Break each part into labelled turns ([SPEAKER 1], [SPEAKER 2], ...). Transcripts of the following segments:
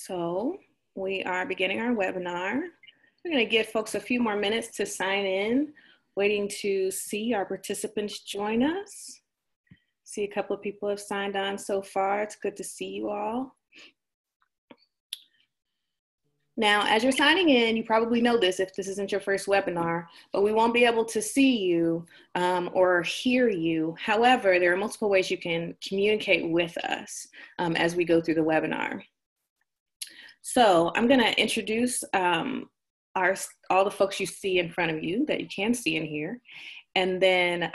[SPEAKER 1] So we are beginning our webinar. We're going to give folks a few more minutes to sign in, waiting to see our participants join us. See a couple of people have signed on so far. It's good to see you all. Now, as you're signing in, you probably know this if this isn't your first webinar, but we won't be able to see you or hear you. However, there are multiple ways you can communicate with us as we go through the webinar. So I'm going to introduce all the folks you see in front of you that you can see in here. And then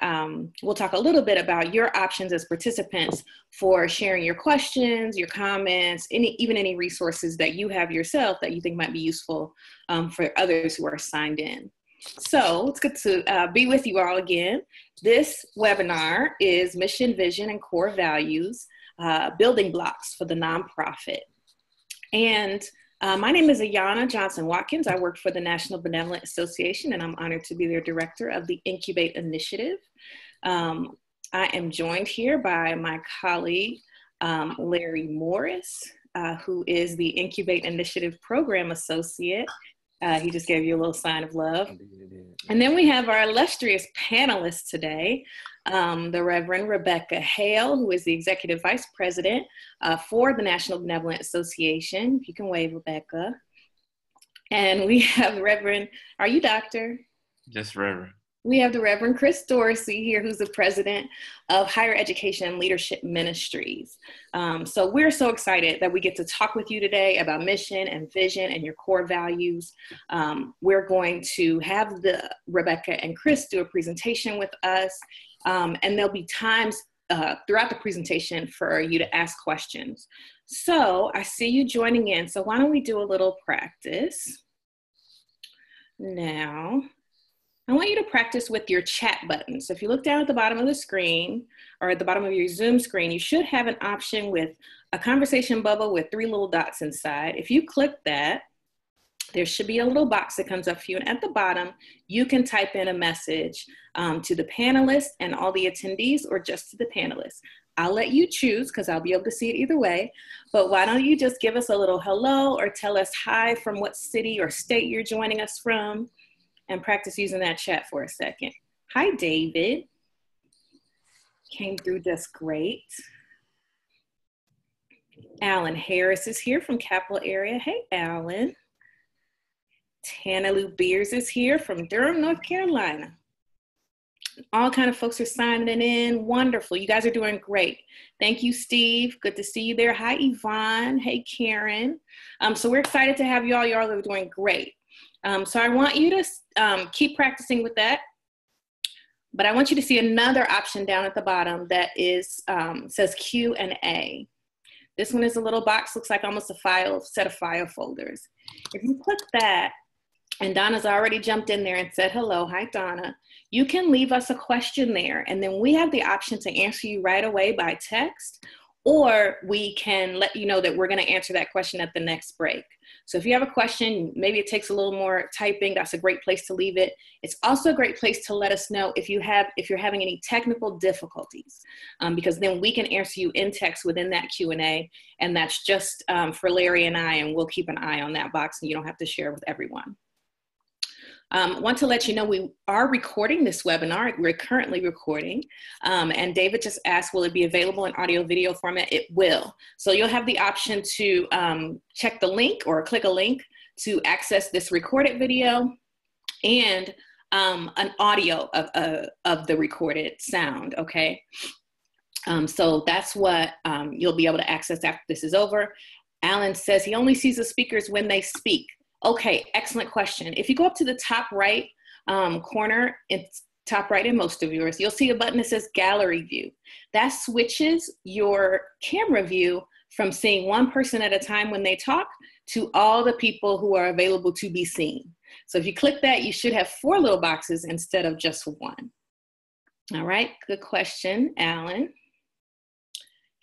[SPEAKER 1] we'll talk a little bit about your options as participants for sharing your questions, your comments, even any resources that you have yourself that you think might be useful for others who are signed in. So it's good to be with you all again. This webinar is Mission, Vision, and Core Values, Building Blocks for the Nonprofit. And my name is Ayana Johnson-Watkins. I work for the National Benevolent Association, and I'm honored to be their director of the Incubate initiative. I am joined here by my colleague, Larry Morris, who is the Incubate Initiative Program Associate. He just gave you a little sign of love. And then we have our illustrious panelists today, the Reverend Rebekah Hale, who is the Executive Vice President for the National Benevolent Association. If you can wave, Rebekah. And we have the Reverend, are you Doctor?
[SPEAKER 2] Just Reverend.
[SPEAKER 1] We have the Reverend Chris Dorsey here, who's the president of Higher Education Leadership Ministries. So we're so excited that we get to talk with you today about mission and vision and your core values. We're going to have Rebekah and Chris do a presentation with us, and there'll be times throughout the presentation for you to ask questions. So I see you joining in. So why don't we do a little practice now? I want you to practice with your chat button. So if you look down at the bottom of the screen or at the bottom of your Zoom screen, you should have an option with a conversation bubble with 3 little dots inside. If you click that, there should be a little box that comes up for you. And at the bottom, you can type in a message to the panelists and all the attendees, or just to the panelists. I'll let you choose because I'll be able to see it either way. But why don't you just give us a little hello or tell us hi from what city or state you're joining us from, and practice using that chat for a second. Hi, David. Came through just great. Alan Harris is here from Capital Area. Hey, Alan. Tana Lou Beers is here from Durham, North Carolina. All kind of folks are signing in. Wonderful. You guys are doing great. Thank you, Steve. Good to see you there. Hi, Yvonne. Hey, Karen. So we're excited to have you all. You all are doing great. So I want you to keep practicing with that, but I want you to see another option down at the bottom that is says Q&A. This one is a little box, looks like almost a set of file folders. If you click that, and Donna's already jumped in there and said hello, hi Donna, you can leave us a question there, and then we have the option to answer you right away by text, or we can let you know that we're going to answer that question at the next break. So if you have a question, maybe it takes a little more typing, that's a great place to leave it. It's also a great place to let us know if you're having any technical difficulties, because then we can answer you in text within that Q&A, and that's just for Larry and I, and we'll keep an eye on that box, and you don't have to share with everyone. Want to let you know we are recording this webinar. We're currently recording, and David just asked, will it be available in audio video format? It will. So you'll have the option to check the link or click a link to access this recorded video and an audio of the recorded sound, okay? So that's what you'll be able to access after this is over. Alan says he only sees the speakers when they speak. Okay, excellent question. If you go up to the top right corner, it's top right in most of yours, you'll see a button that says Gallery View. That switches your camera view from seeing one person at a time when they talk to all the people who are available to be seen. So if you click that, you should have 4 little boxes instead of just 1. All right, good question, Alan.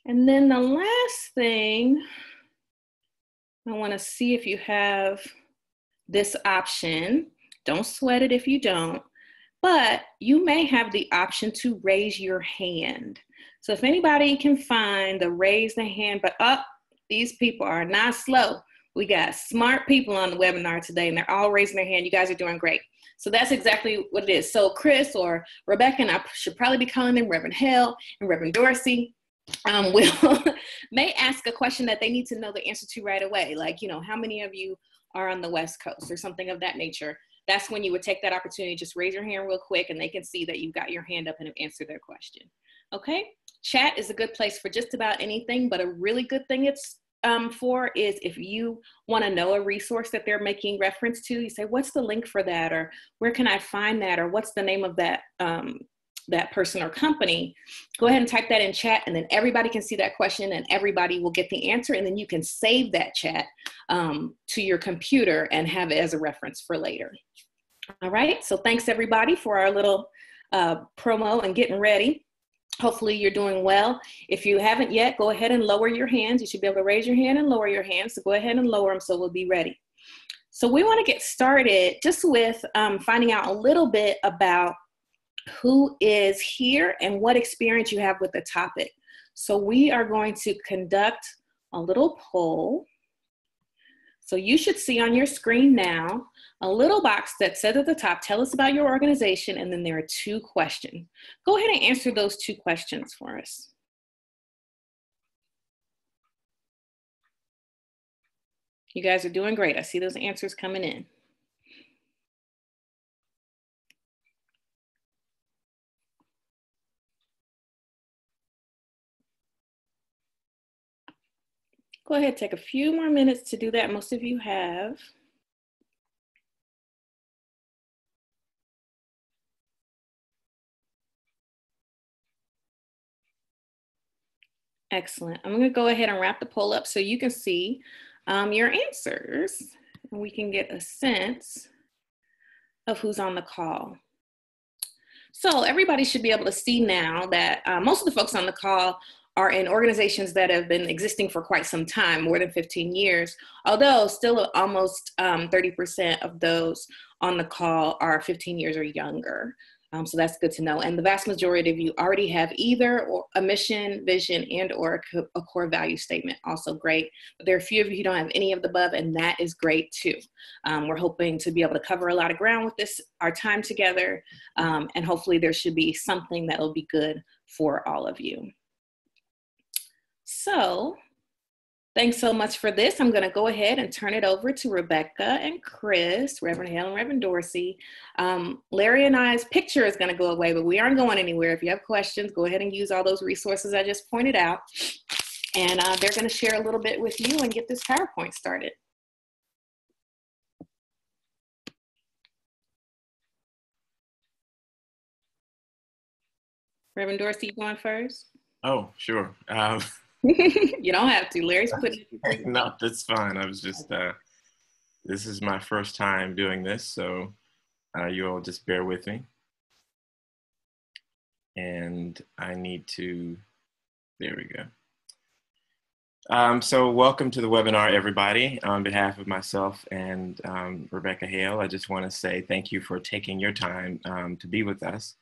[SPEAKER 1] And then the last thing, I want to see if you have this option. Don't sweat it if you don't, but you may have the option to raise your hand. So if anybody can find the raise the hand, but these people are not slow. We got smart people on the webinar today, and they're all raising their hand. You guys are doing great. So that's exactly what it is. So Chris or Rebekah, and I should probably be calling them Reverend Hale and Reverend Dorsey, may ask a question that they need to know the answer to right away. Like, you know, how many of you are on the West Coast or something of that nature? That's when you would take that opportunity, just raise your hand real quick and they can see that you've got your hand up and have answered their question. Okay, chat is a good place for just about anything, but a really good thing it's for is if you want to know a resource that they're making reference to, you say, what's the link for that? Or where can I find that? Or what's the name of that that person or company? Go ahead and type that in chat, and then everybody can see that question and everybody will get the answer, and then you can save that chat to your computer and have it as a reference for later. All right, so thanks everybody for our little promo and getting ready. Hopefully you're doing well. If you haven't yet, go ahead and lower your hands. You should be able to raise your hand and lower your hands, so go ahead and lower them so we'll be ready. So we want to get started just with finding out a little bit about who is here and what experience you have with the topic. So we are going to conduct a little poll. So you should see on your screen now a little box that says at the top, tell us about your organization, and then there are 2 questions. Go ahead and answer those 2 questions for us. You guys are doing great. I see those answers coming in. Go ahead, take a few more minutes to do that. Most of you have. Excellent. I'm going to go ahead and wrap the poll up so you can see your answers, and we can get a sense of who's on the call. So everybody should be able to see now that most of the folks on the call are in organizations that have been existing for quite some time, more than 15 years, although still almost 30% of those on the call are 15 years or younger. So that's good to know. And the vast majority of you already have either a mission, vision, and or a core value statement. Also great. But there are a few of you who don't have any of the above, and that is great too. We're hoping to be able to cover a lot of ground with this, our time together, and hopefully there should be something that will be good for all of you. So thanks so much for this. I'm going to go ahead and turn it over to Rebekah and Chris, Reverend Hale and Reverend Dorsey. Larry and I's picture is going to go away, but we aren't going anywhere. If you have questions, go ahead and use all those resources I just pointed out. And they're going to share a little bit with you and get this PowerPoint started. Reverend Dorsey, you going first?
[SPEAKER 2] Oh, sure.
[SPEAKER 1] You don't have to. Larry's putting it.
[SPEAKER 2] No, that's fine. I was just, this is my first time doing this, so you all just bear with me. And I need to, there we go. So welcome to the webinar, everybody. On behalf of myself and Rebekah Hale, I just want to say thank you for taking your time to be with us.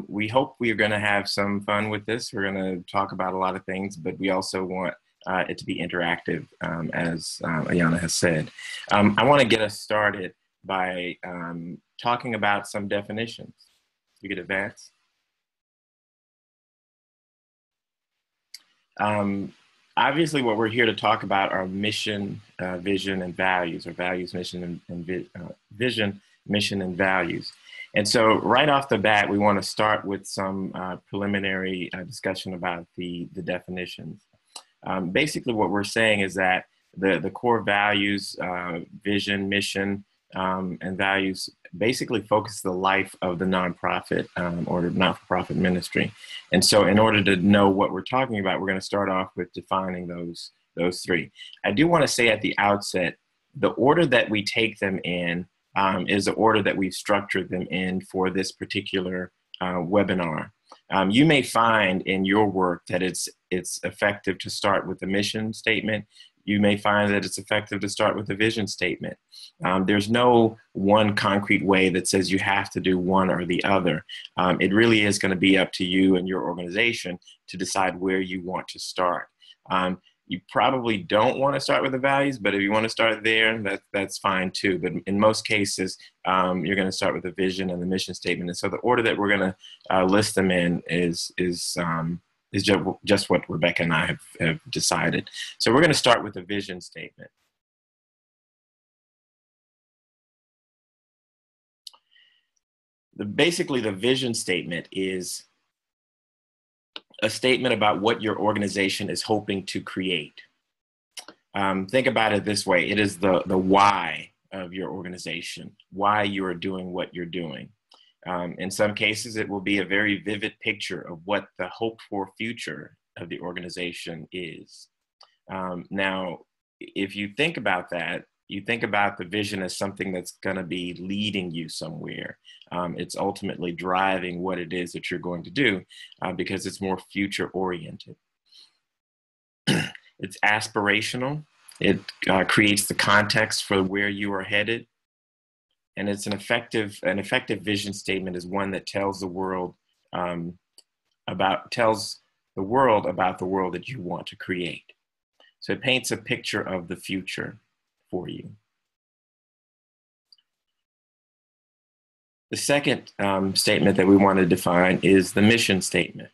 [SPEAKER 2] We hope we are going to have some fun with this. We're going to talk about a lot of things, but we also want it to be interactive, as Ayana has said. I want to get us started by talking about some definitions. You could advance. Obviously, what we're here to talk about are mission, vision, and values, or values, mission, and vision, mission, and values. And so right off the bat, we want to start with some preliminary discussion about the definitions. Basically, what we're saying is that the core values, vision, mission, and values basically focus the life of the nonprofit or not-for-profit ministry. And so in order to know what we're talking about, we're going to start off with defining those 3. I do want to say at the outset, the order that we take them in is the order that we've structured them in for this particular webinar. You may find in your work that it's effective to start with the mission statement. You may find that it's effective to start with the vision statement. There's no one concrete way that says you have to do one or the other. It really is going to be up to you and your organization to decide where you want to start. You probably don't want to start with the values, but if you want to start there, that's fine too. But in most cases, you're going to start with the vision and the mission statement. And so the order that we're going to list them in is just what Rebekah and I have decided. So we're going to start with the vision statement. Basically, the vision statement is a statement about what your organization is hoping to create. Think about it this way. It is the why of your organization, why you are doing what you're doing. In some cases, it will be a very vivid picture of what the hoped for future of the organization is. Now, if you think about that, you think about the vision as something that's going to be leading you somewhere. It's ultimately driving what it is that you're going to do because it's more future oriented. It's aspirational. It creates the context for where you are headed. And it's an effective vision statement is one that tells the world about the world that you want to create. So it paints a picture of the future for you. The second statement that we want to define is the mission statement.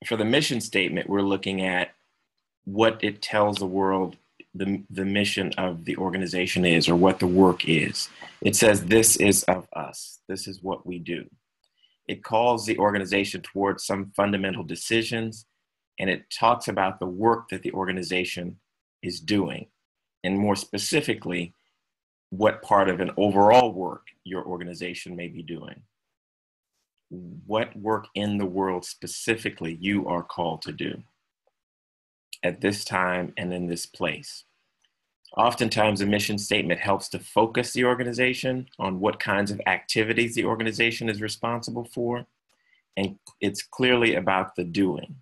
[SPEAKER 2] For the mission statement, we're looking at what it tells the world the mission of the organization is, or what the work is. It says, this is of us. This is what we do. It calls the organization towards some fundamental decisions, and it talks about the work that the organization is doing, and more specifically, what part of an overall work your organization may be doing. What work in the world specifically you are called to do at this time and in this place. Oftentimes, a mission statement helps to focus the organization on what kinds of activities the organization is responsible for, and it's clearly about the doing.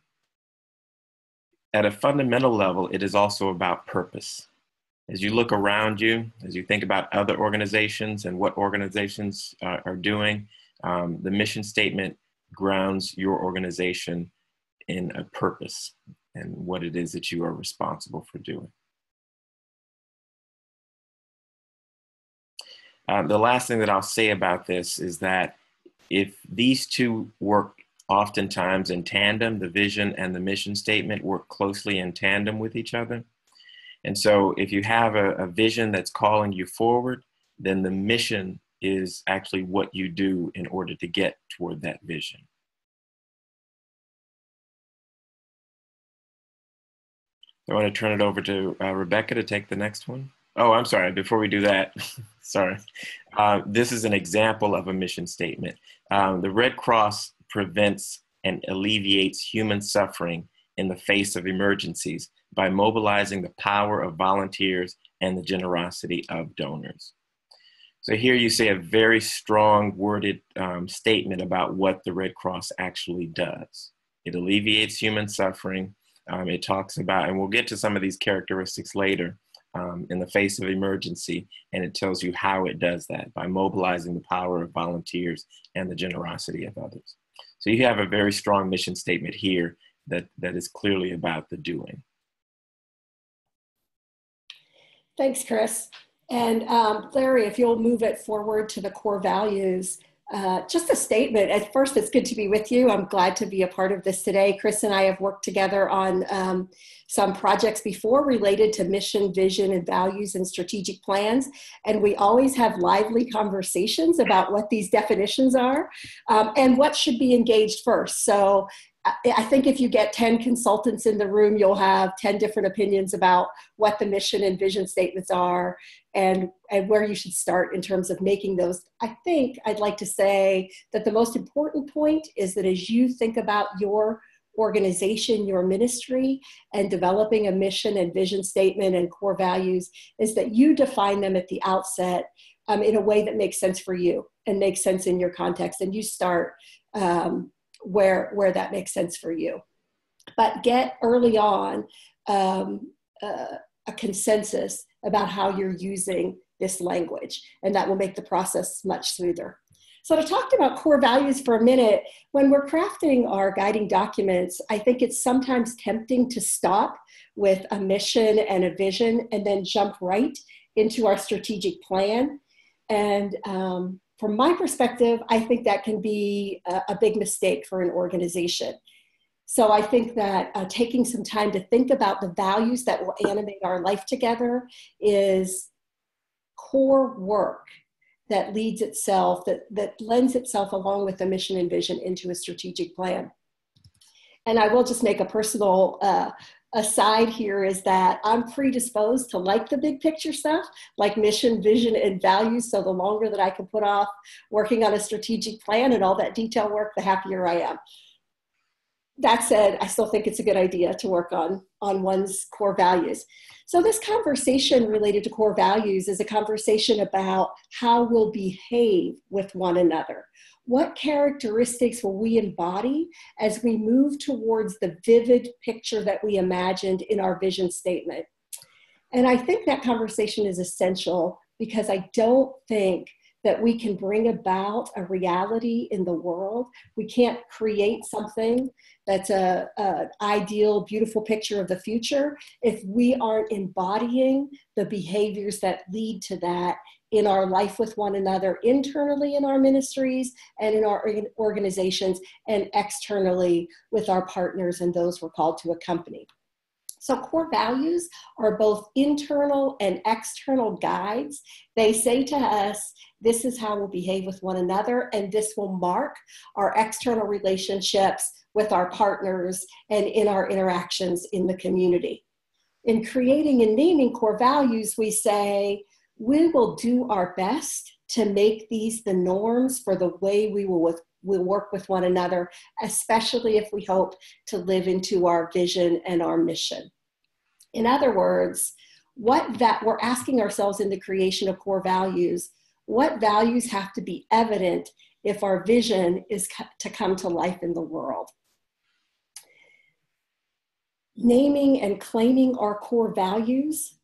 [SPEAKER 2] At a fundamental level, it is also about purpose. As you look around you, as you think about other organizations and what organizations are doing, the mission statement grounds your organization in a purpose and what it is that you are responsible for doing. The last thing that I'll say about this is that if these two work oftentimes in tandem, the vision and the mission statement work closely in tandem with each other. And so if you have a vision that's calling you forward, then the mission is actually what you do in order to get toward that vision. I want to turn it over to Rebekah to take the next one. Oh, I'm sorry. Before we do that, sorry. This is an example of a mission statement. The Red Cross prevents and alleviates human suffering in the face of emergencies by mobilizing the power of volunteers and the generosity of donors. So here you see a very strong worded statement about what the Red Cross actually does. It alleviates human suffering. It talks about, and we'll get to some of these characteristics later, in the face of emergency, and it tells you how it does that by mobilizing the power of volunteers and the generosity of others. So you have a very strong mission statement here that is clearly about the doing.
[SPEAKER 3] Thanks, Chris. And Larry, if you'll move it forward to the core values, just a statement. At first, it's good to be with you. I'm glad to be a part of this today. Chris and I have worked together on some projects before related to mission, vision, and values and strategic plans. And we always have lively conversations about what these definitions are and what should be engaged first. So I think if you get 10 consultants in the room, you'll have 10 different opinions about what the mission and vision statements are and where you should start in terms of making those. I think I'd like to say that the most important point is that as you think about your organization, your ministry, and developing a mission and vision statement and core values, is that you define them at the outset in a way that makes sense for you and makes sense in your context. And you start where that makes sense for you. But get early on a consensus about how you're using this language, and that will make the process much smoother. So to talk about core values for a minute, when we're crafting our guiding documents, I think it's sometimes tempting to stop with a mission and a vision and then jump right into our strategic plan. And from my perspective, I think that can be a big mistake for an organization. So I think that taking some time to think about the values that will animate our life together is core work that leads itself, that lends itself along with the mission and vision into a strategic plan. And I will just make a personal aside here is that I'm predisposed to like the big picture stuff, like mission, vision, and values. So the longer that I can put off working on a strategic plan and all that detail work, the happier I am. That said, I still think it's a good idea to work on one's core values. So this conversation related to core values is a conversation about how we'll behave with one another. What characteristics will we embody as we move towards the vivid picture that we imagined in our vision statement? And I think that conversation is essential because I don't think that we can bring about a reality in the world. We can't create something that's an ideal, beautiful picture of the future if we aren't embodying the behaviors that lead to that in our life with one another, internally in our ministries and in our organizations, and externally with our partners and those we're called to accompany. So core values are both internal and external guides. They say to us, this is how we'll behave with one another, and this will mark our external relationships with our partners and in our interactions in the community. In creating and naming core values, we say, we will do our best to make these the norms for the way we will work with one another, especially if we hope to live into our vision and our mission. In other words, we're asking ourselves in the creation of core values, what values have to be evident if our vision is to come to life in the world? Naming and claiming our core values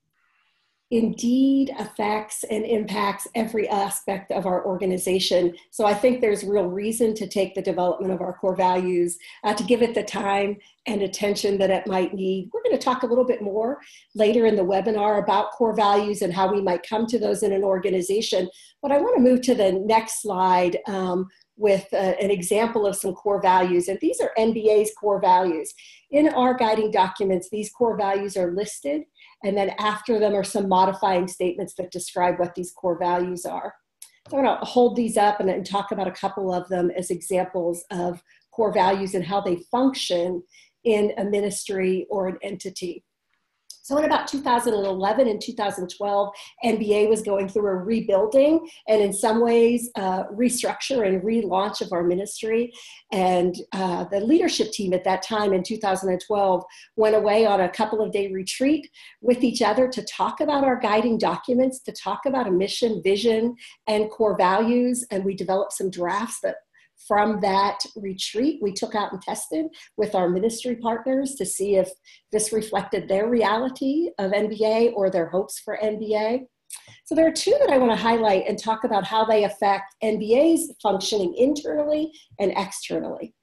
[SPEAKER 3] indeed affects and impacts every aspect of our organization. So I think there's real reason to take the development of our core values, to give it the time and attention that it might need. We're going to talk a little bit more later in the webinar about core values and how we might come to those in an organization. But I want to move to the next slide with an example of some core values. And these are NBA's core values. In our guiding documents, these core values are listed, and then after them are some modifying statements that describe what these core values are. So I'm going to hold these up and talk about a couple of them as examples of core values and how they function in a ministry or an entity. So in about 2011 and 2012, NBA was going through a rebuilding and in some ways restructure and relaunch of our ministry. And the leadership team at that time in 2012 went away on a couple of day retreat with each other to talk about our guiding documents, to talk about a mission, vision, and core values. And we developed some drafts that from that retreat, we took out and tested with our ministry partners to see if this reflected their reality of NBA or their hopes for NBA. So there are two that I want to highlight and talk about how they affect NBA's functioning internally and externally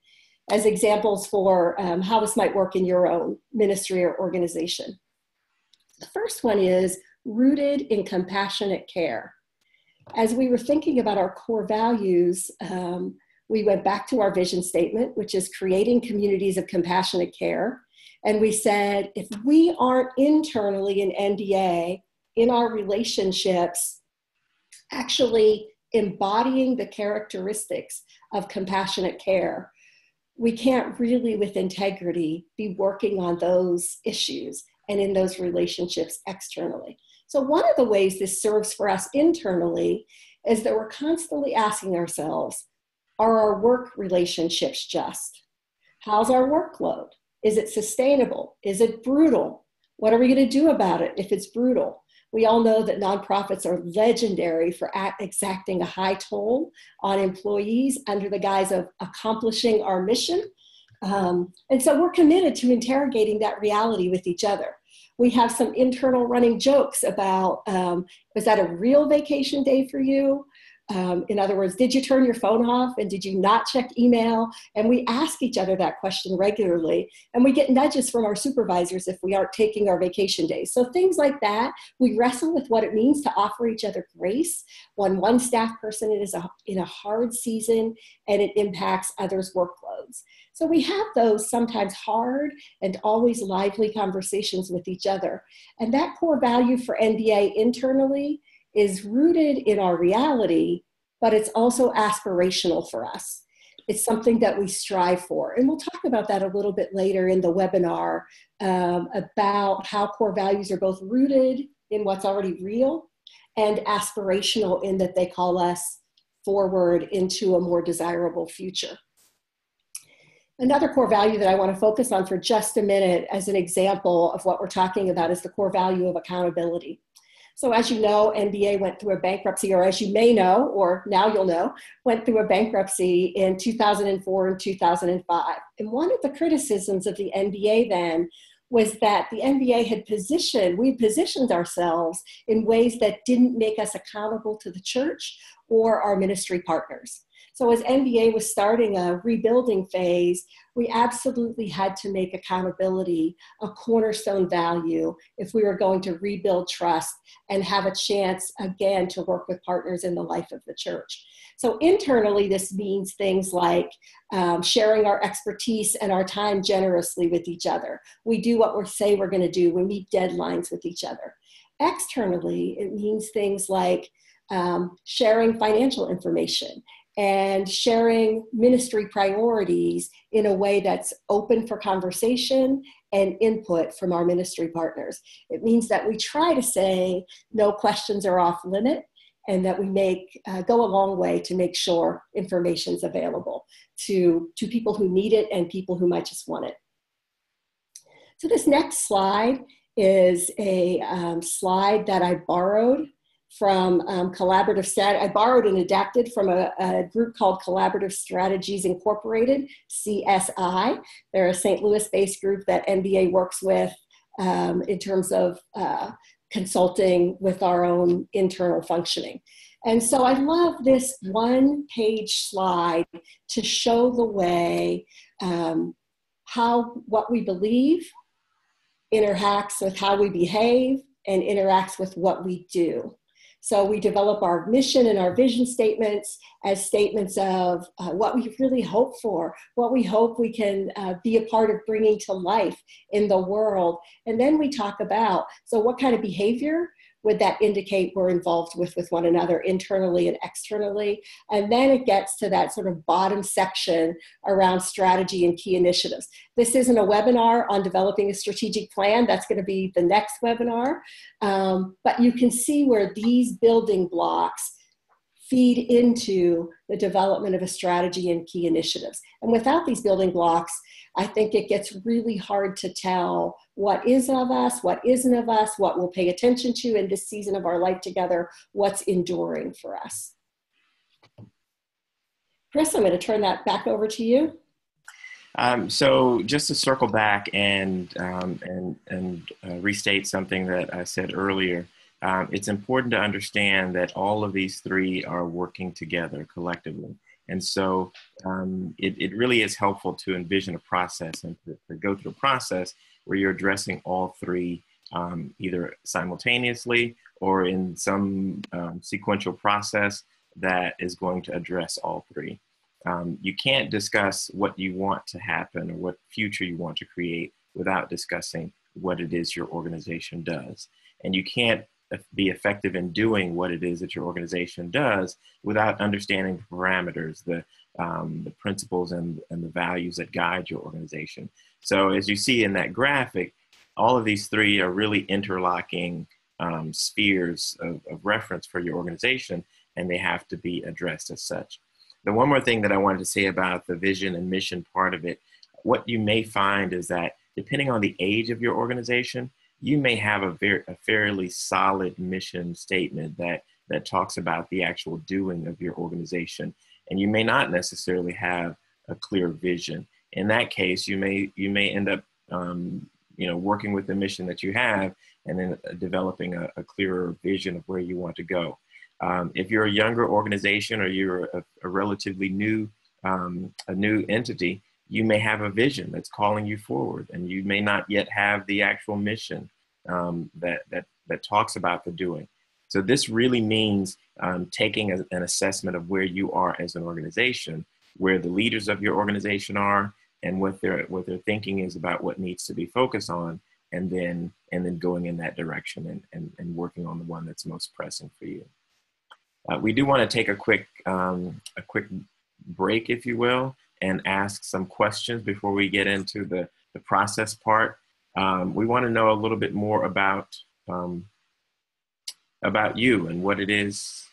[SPEAKER 3] as examples for how this might work in your own ministry or organization. The first one is rooted in compassionate care. As we were thinking about our core values, we went back to our vision statement, which is creating communities of compassionate care. And we said, if we aren't internally in NDA, in our relationships, actually embodying the characteristics of compassionate care, we can't really, with integrity, be working on those issues and in those relationships externally. So one of the ways this serves for us internally is that we're constantly asking ourselves, are our work relationships just? How's our workload? Is it sustainable? Is it brutal? What are we going to do about it if it's brutal? We all know that nonprofits are legendary for exacting a high toll on employees under the guise of accomplishing our mission. And so we're committed to interrogating that reality with each other. We have some internal running jokes about, was that a real vacation day for you? In other words, did you turn your phone off and did you not check email? And we ask each other that question regularly, and we get nudges from our supervisors if we aren't taking our vacation days. So things like that, we wrestle with what it means to offer each other grace when one staff person is in a hard season and it impacts others' workloads. So we have those sometimes hard and always lively conversations with each other. And that core value for NBA internally is rooted in our reality, but it's also aspirational for us. It's something that we strive for. And we'll talk about that a little bit later in the webinar, about how core values are both rooted in what's already real and aspirational in that they call us forward into a more desirable future. Another core value that I want to focus on for just a minute as an example of what we're talking about is the core value of accountability. So as you know, NBA went through a bankruptcy, or as you may know, or now you'll know, went through a bankruptcy in 2004 and 2005. And one of the criticisms of the NBA then was that the NBA we positioned ourselves in ways that didn't make us accountable to the church or our ministry partners. So as NBA was starting a rebuilding phase, we absolutely had to make accountability a cornerstone value if we were going to rebuild trust and have a chance again to work with partners in the life of the church. So internally, this means things like sharing our expertise and our time generously with each other. We do what we say we're going to do. We meet deadlines with each other. Externally, it means things like sharing financial information and sharing ministry priorities in a way that's open for conversation and input from our ministry partners. It means that we try to say no questions are off limit, and that we go a long way to make sure information is available to people who need it and people who might just want it. So this next slide is a slide that I borrowed from Collaborative Strategy. I borrowed and adapted from a group called Collaborative Strategies Incorporated, CSI. They're a St. Louis-based group that NBA works with in terms of consulting with our own internal functioning. And so I love this one-page slide to show the way how what we believe interacts with how we behave and interacts with what we do. So we develop our mission and our vision statements as statements of what we really hope for, what we hope we can be a part of bringing to life in the world. And then we talk about, so what kind of behavior would that indicate we're involved with one another internally and externally? And then it gets to that sort of bottom section around strategy and key initiatives. This isn't a webinar on developing a strategic plan. That's going to be the next webinar. But you can see where these building blocks feed into the development of a strategy and key initiatives. And without these building blocks, I think it gets really hard to tell what is of us, what isn't of us, what we'll pay attention to in this season of our life together, what's enduring for us. Chris, I'm going to turn that back over to you.
[SPEAKER 2] So just to circle back and restate something that I said earlier, it's important to understand that all of these three are working together collectively. And so it really is helpful to envision a process and to go through a process where you're addressing all three either simultaneously or in some sequential process that is going to address all three. You can't discuss what you want to happen or what future you want to create without discussing what it is your organization does. And you can't be effective in doing what it is that your organization does without understanding the parameters, the principles and the values that guide your organization. So as you see in that graphic, all of these three are really interlocking spheres of reference for your organization, and they have to be addressed as such. The one more thing that I wanted to say about the vision and mission part of it, what you may find is that depending on the age of your organization, you may have a fairly solid mission statement that talks about the actual doing of your organization, and you may not necessarily have a clear vision. In that case, you may end up working with the mission that you have and then developing a clearer vision of where you want to go. If you're a younger organization or you're a relatively new, a new entity, you may have a vision that's calling you forward, and you may not yet have the actual mission that talks about the doing. So this really means taking an assessment of where you are as an organization, where the leaders of your organization are, and what their thinking is about what needs to be focused on, and then going in that direction and working on the one that's most pressing for you. We do want to take a quick break, if you will, and ask some questions before we get into the process part. We want to know a little bit more about you and what it is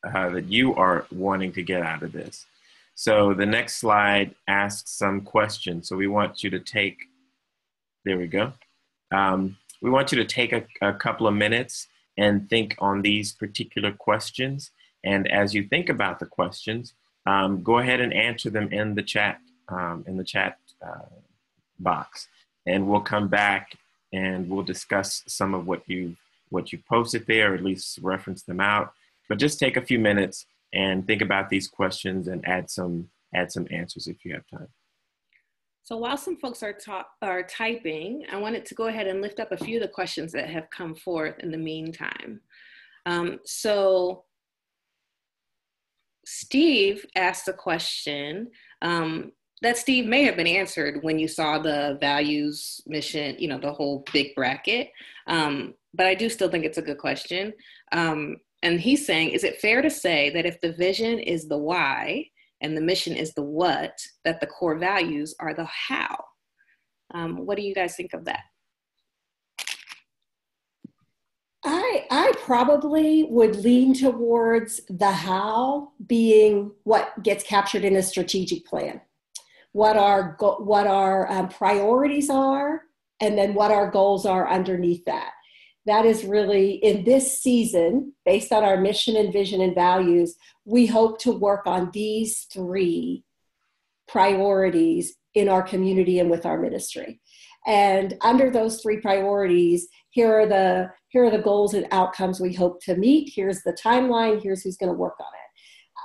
[SPEAKER 2] that you are wanting to get out of this. So the next slide asks some questions. So we want you to take, there we go. We want you to take a couple of minutes and think on these particular questions. And as you think about the questions, go ahead and answer them in the chat box. And we'll come back and we'll discuss some of what you posted there, or at least reference them out. But just take a few minutes and think about these questions and add some answers if you have time.
[SPEAKER 1] So while some folks are typing, I wanted to go ahead and lift up a few of the questions that have come forth in the meantime. So Steve asked a question that Steve may have been answered when you saw the values, mission, the whole big bracket. But I do still think it's a good question. And he's saying, is it fair to say that if the vision is the why and the mission is the what, that the core values are the how? What do you guys think of that?
[SPEAKER 3] I probably would lean towards the how being what gets captured in a strategic plan, what our priorities are, and then what our goals are underneath that. That is really, in this season, based on our mission and vision and values, we hope to work on these three priorities in our community and with our ministry. And under those three priorities, here are the goals and outcomes we hope to meet. Here's the timeline. Here's who's going to work on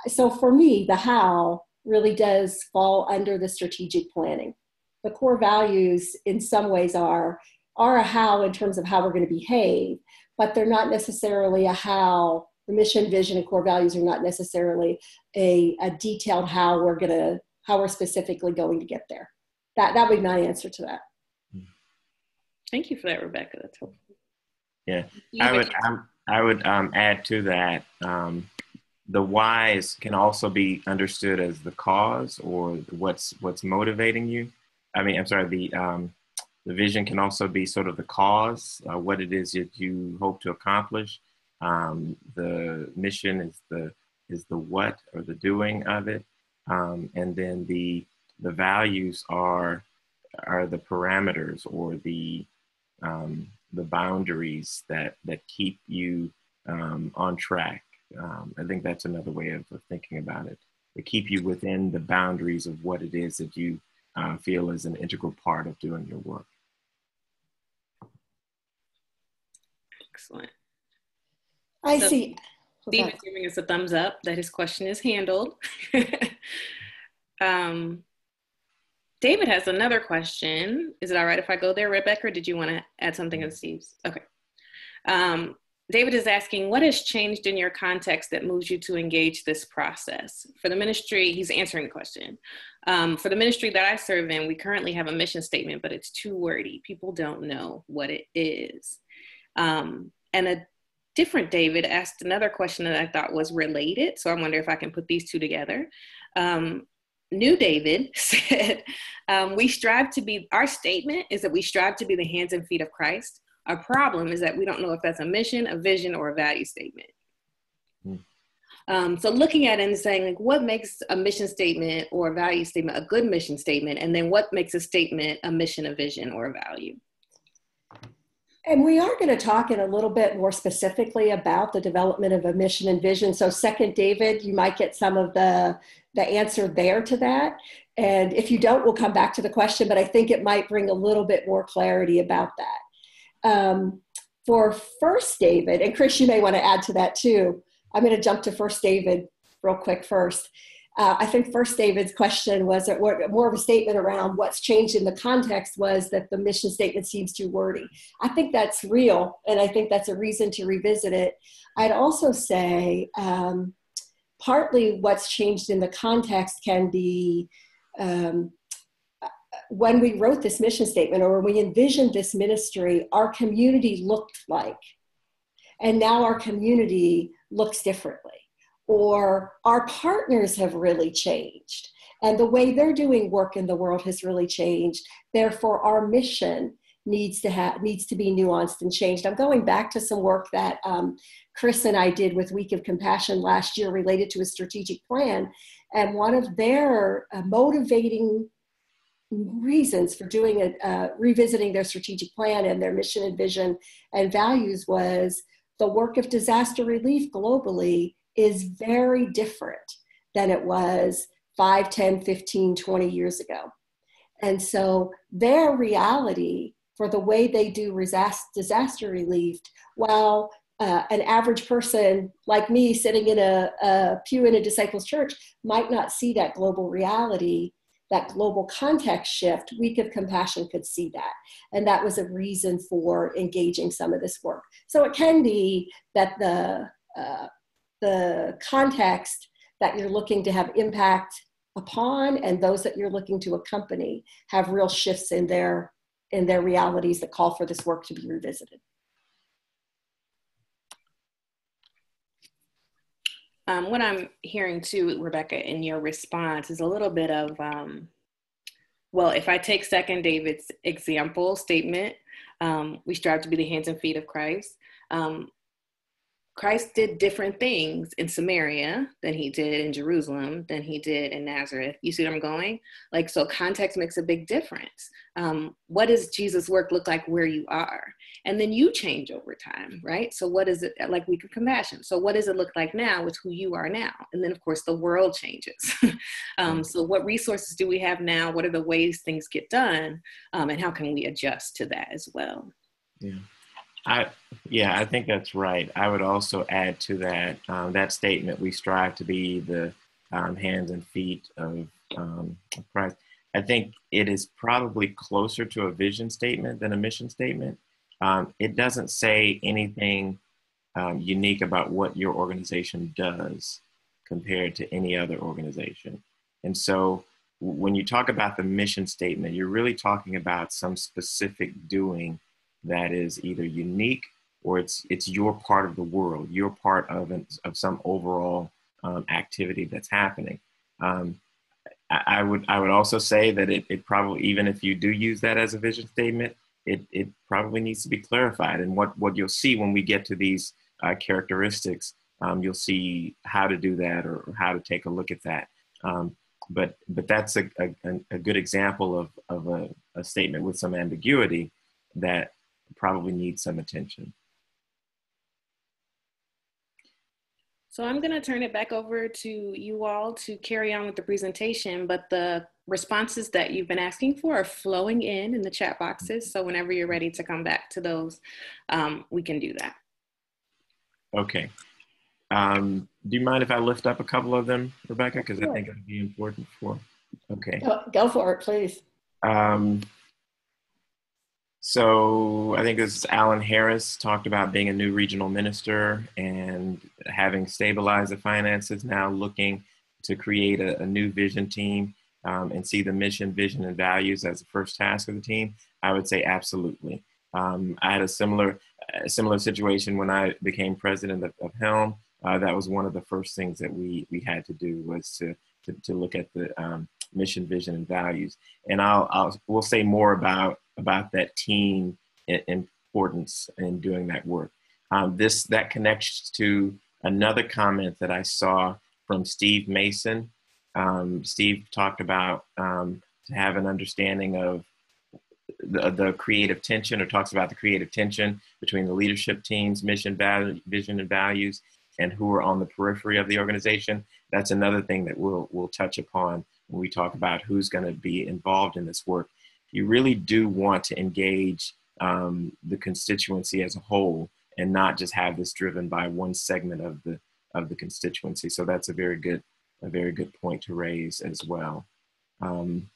[SPEAKER 3] it. So for me, the how really does fall under the strategic planning. The core values in some ways are a how in terms of how we're going to behave, but they're not necessarily a how. The mission, vision, and core values are not necessarily a detailed how we're specifically going to get there. That would be my answer to that.
[SPEAKER 1] Thank you for that, Rebekah. That's helpful.
[SPEAKER 2] Yeah, I would add to that. The whys can also be understood as the cause or what's motivating you. The vision can also be sort of the cause, what it is that you hope to accomplish. The mission is the what or the doing of it, and then the values are the parameters or the boundaries that keep you on track. I think that's another way of thinking about it. They keep you within the boundaries of what it is that you feel is an integral part of doing your work.
[SPEAKER 1] Excellent.
[SPEAKER 3] I see.
[SPEAKER 1] Steve is giving us a thumbs up that his question is handled. David has another question. Is it all right if I go there, Rebekah, or did you want to add something on Steve's? Okay. David is asking, what has changed in your context that moves you to engage this process? For the ministry, he's answering the question. For the ministry that I serve in, we currently have a mission statement, but it's too wordy. People don't know what it is. And a different David asked another question that I thought was related. So I wonder if I can put these two together. New David said, our statement is that we strive to be the hands and feet of Christ. Our problem is that we don't know if that's a mission, a vision, or a value statement. So looking at it and saying, like, what makes a mission statement or a value statement a good mission statement? And then what makes a statement a mission, a vision, or a value?
[SPEAKER 3] And we are going to talk in a little bit more specifically about the development of a mission and vision. So second, David, you might get some of the answer there to that. And if you don't, we'll come back to the question, but I think it might bring a little bit more clarity about that. for First David, and Chris, you may want to add to that too. I'm going to jump to First David real quick first. I think First David's question was more of a statement around what's changed in the context was that the mission statement seems too wordy. I think that's real, and I think that's a reason to revisit it. I'd also say partly what's changed in the context can be when we wrote this mission statement or when we envisioned this ministry, our community looked like, and now our community looks differently. Or our partners have really changed and the way they're doing work in the world has really changed. Therefore, our mission needs to be nuanced and changed. I'm going back to some work that Chris and I did with Week of Compassion last year related to a strategic plan. And one of their motivating reasons for doing revisiting their strategic plan and their mission and vision and values was the work of disaster relief globally is very different than it was 5, 10, 15, 20 years ago. And so their reality for the way they do disaster relief, while an average person like me sitting in a pew in a disciples church might not see that global reality, that global context shift, Week of Compassion could see that. And that was a reason for engaging some of this work. So it can be that the context that you're looking to have impact upon and those that you're looking to accompany have real shifts in their realities that call for this work to be revisited.
[SPEAKER 1] What I'm hearing too, Rebekah, in your response is a little bit of, well, if I take Second David's example statement, we strive to be the hands and feet of Christ. Christ did different things in Samaria than he did in Jerusalem, than he did in Nazareth. You see where I'm going? Like, so context makes a big difference. What does Jesus' work look like where you are? And then you change over time, right? So what is it like Week of Compassion? So what does it look like now with who you are now? And then of course the world changes. So what resources do we have now? What are the ways things get done? And how can we adjust to that as well?
[SPEAKER 2] Yeah. I think that's right. I would also add to that, that statement, we strive to be the hands and feet of Christ. I think it is probably closer to a vision statement than a mission statement. It doesn't say anything unique about what your organization does compared to any other organization. And so when you talk about the mission statement, you're really talking about some specific doing that is either unique or it's your part of the world. You're part of some overall activity that's happening. I would also say that it probably, even if you do use that as a vision statement, it probably needs to be clarified. And what you'll see when we get to these characteristics, you'll see how to do that or how to take a look at that. But that's a good example of a statement with some ambiguity that probably needs some attention.
[SPEAKER 1] So I'm going to turn it back over to you all to carry on with the presentation, but the responses that you've been asking for are flowing in the chat boxes. So whenever you're ready to come back to those, we can do that. Okay. Do you mind if I lift up a couple of them, Rebekah? Because I think it would be important for, okay.
[SPEAKER 3] Go for it, please.
[SPEAKER 2] So I think this is Alan Harris talked about being a new regional minister and having stabilized the finances, now looking to create a new vision team and see the mission, vision, and values as the first task of the team. I would say absolutely. I had a similar situation when I became president of Helm. That was one of the first things that we had to do was to look at the mission, vision, and values. And we'll say more about that team importance in doing that work. That connects to another comment that I saw from Steve Mason. Steve talked about to have an understanding of the creative tension, or talks about the creative tension between the leadership team's mission, vision, and values, and who are on the periphery of the organization. That's another thing that we'll touch upon when we talk about who's going to be involved in this work. You really do want to engage the constituency as a whole, and not just have this driven by one segment of the constituency. So that's a very good point to raise as well. I'm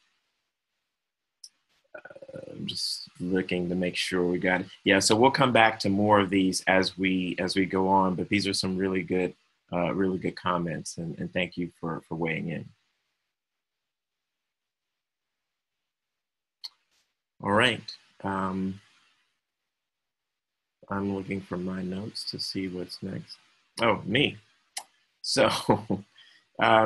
[SPEAKER 2] just looking to make sure we got it. Yeah, so we'll come back to more of these as we go on, but these are some really good comments, and thank you for weighing in. All right. I'm looking for my notes to see what's next. Oh, me. So,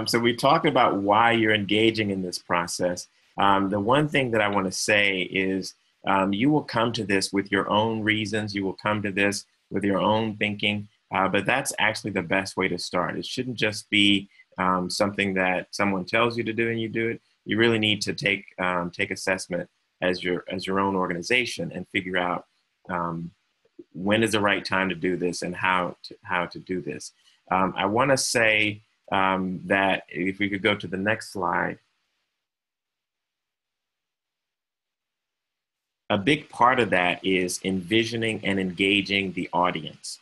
[SPEAKER 2] so we talked about why you're engaging in this process. The one thing that I want to say is you will come to this with your own reasons. You will come to this with your own thinking, but that's actually the best way to start. It shouldn't just be something that someone tells you to do and you do it. You really need to take assessment as your own organization and figure out when is the right time to do this and how to do this. I want to say that if we could go to the next slide, a big part of that is envisioning and engaging the audience.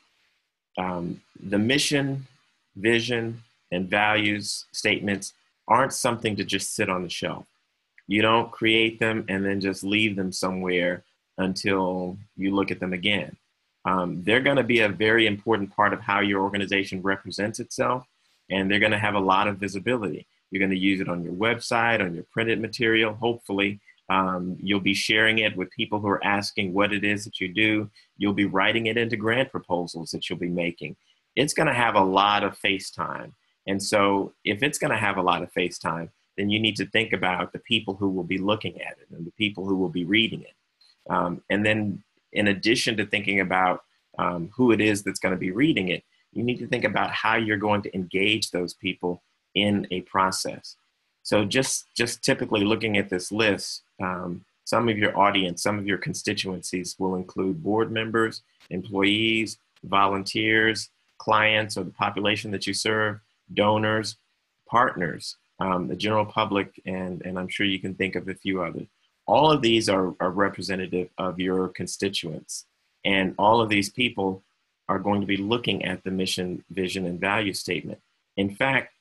[SPEAKER 2] The mission, vision, and values statements aren't something to just sit on the shelf. You don't create them and then just leave them somewhere until you look at them again. They're going to be a very important part of how your organization represents itself, and they're going to have a lot of visibility. You're going to use it on your website, on your printed material, hopefully. You'll be sharing it with people who are asking what it is that you do. You'll be writing it into grant proposals that you'll be making. It's going to have a lot of face time. And so if it's going to have a lot of face time, then you need to think about the people who will be looking at it and the people who will be reading it. And then in addition to thinking about who it is that's going to be reading it, you need to think about how you're going to engage those people in a process. So just typically looking at this list, some of your audience, some of your constituencies will include board members, employees, volunteers, clients or the population that you serve, donors, partners, the general public, and I'm sure you can think of a few others. All of these are representative of your constituents. And all of these people are going to be looking at the mission, vision, and value statement. In fact,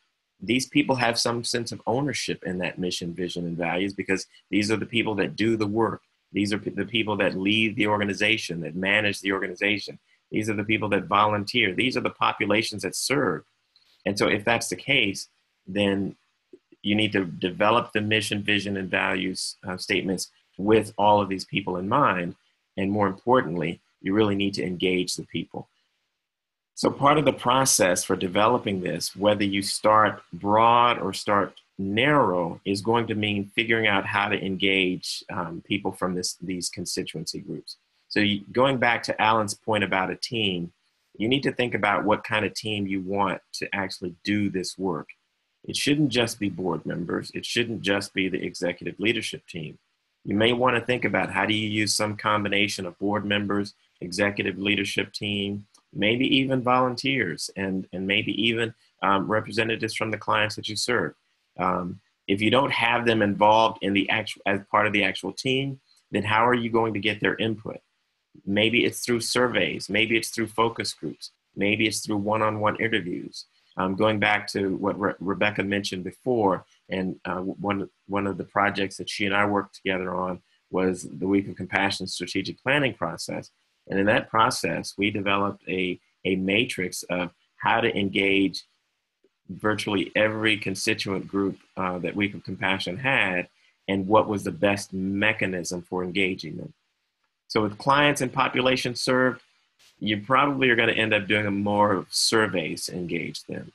[SPEAKER 2] these people have some sense of ownership in that mission, vision, and values because these are the people that do the work. These are the people that lead the organization, that manage the organization. These are the people that volunteer. These are the populations that serve. And so if that's the case, then you need to develop the mission, vision, and values statements with all of these people in mind. And more importantly, you really need to engage the people. So part of the process for developing this, whether you start broad or start narrow, is going to mean figuring out how to engage people from these constituency groups. So going back to Alan's point about a team, you need to think about what kind of team you want to actually do this work. It shouldn't just be board members. It shouldn't just be the executive leadership team. You may want to think about how do you use some combination of board members, executive leadership team, maybe even volunteers, and maybe even representatives from the clients that you serve. If you don't have them involved in as part of the actual team, then how are you going to get their input? Maybe it's through surveys, maybe it's through focus groups, maybe it's through one-on-one interviews. Going back to what Rebekah mentioned before, and one of the projects that she and I worked together on was the Week of Compassion strategic planning process. And in that process, we developed a matrix of how to engage virtually every constituent group that Week of Compassion had, and what was the best mechanism for engaging them. So with clients and population served, you probably are going to end up doing more of surveys to engage them.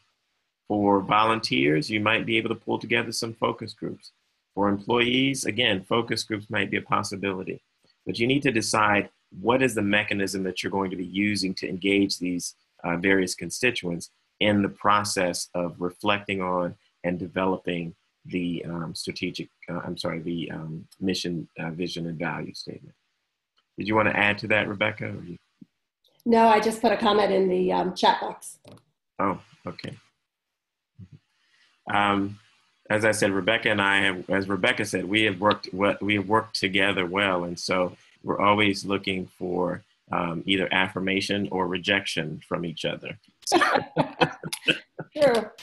[SPEAKER 2] For volunteers, you might be able to pull together some focus groups. For employees, again, focus groups might be a possibility. But you need to decide what is the mechanism that you're going to be using to engage these various constituents in the process of reflecting on and developing the mission, vision, and value statement. Did you want to add to that, Rebekah?
[SPEAKER 3] No, I just put a comment in the chat box.
[SPEAKER 2] Oh, okay. As I said, Rebekah and I have, as Rebekah said, we have worked together well, and so we're always looking for either affirmation or rejection from each other.
[SPEAKER 3] Sure.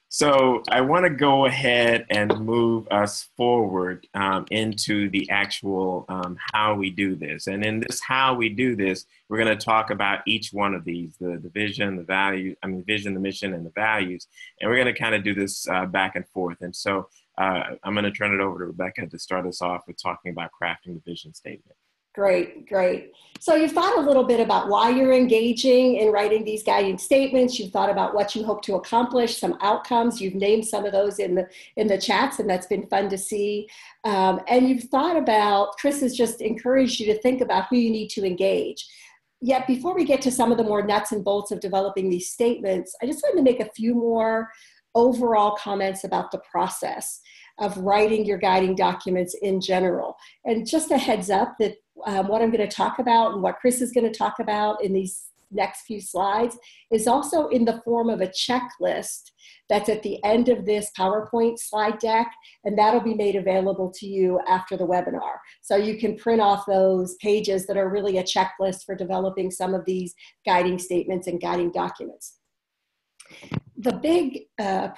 [SPEAKER 2] So I want to go ahead and move us forward into the actual how we do this. And in this how we do this, we're going to talk about each one of these, the vision, the value, vision, the mission, and the values. And we're going to kind of do this back and forth. And so I'm going to turn it over to Rebekah to start us off with talking about crafting the vision statement.
[SPEAKER 3] Great, great. So you've thought a little bit about why you're engaging in writing these guiding statements. You've thought about what you hope to accomplish, some outcomes. You've named some of those in the chats, and that's been fun to see. And you've thought about, Chris has just encouraged you to think about who you need to engage. Yet before we get to some of the more nuts and bolts of developing these statements, I just wanted to make a few more overall comments about the process of writing your guiding documents in general. And just a heads up that what I'm going to talk about and what Chris is going to talk about in these next few slides is also in the form of a checklist that's at the end of this PowerPoint slide deck, and that'll be made available to you after the webinar. So you can print off those pages that are really a checklist for developing some of these guiding statements and guiding documents. The big,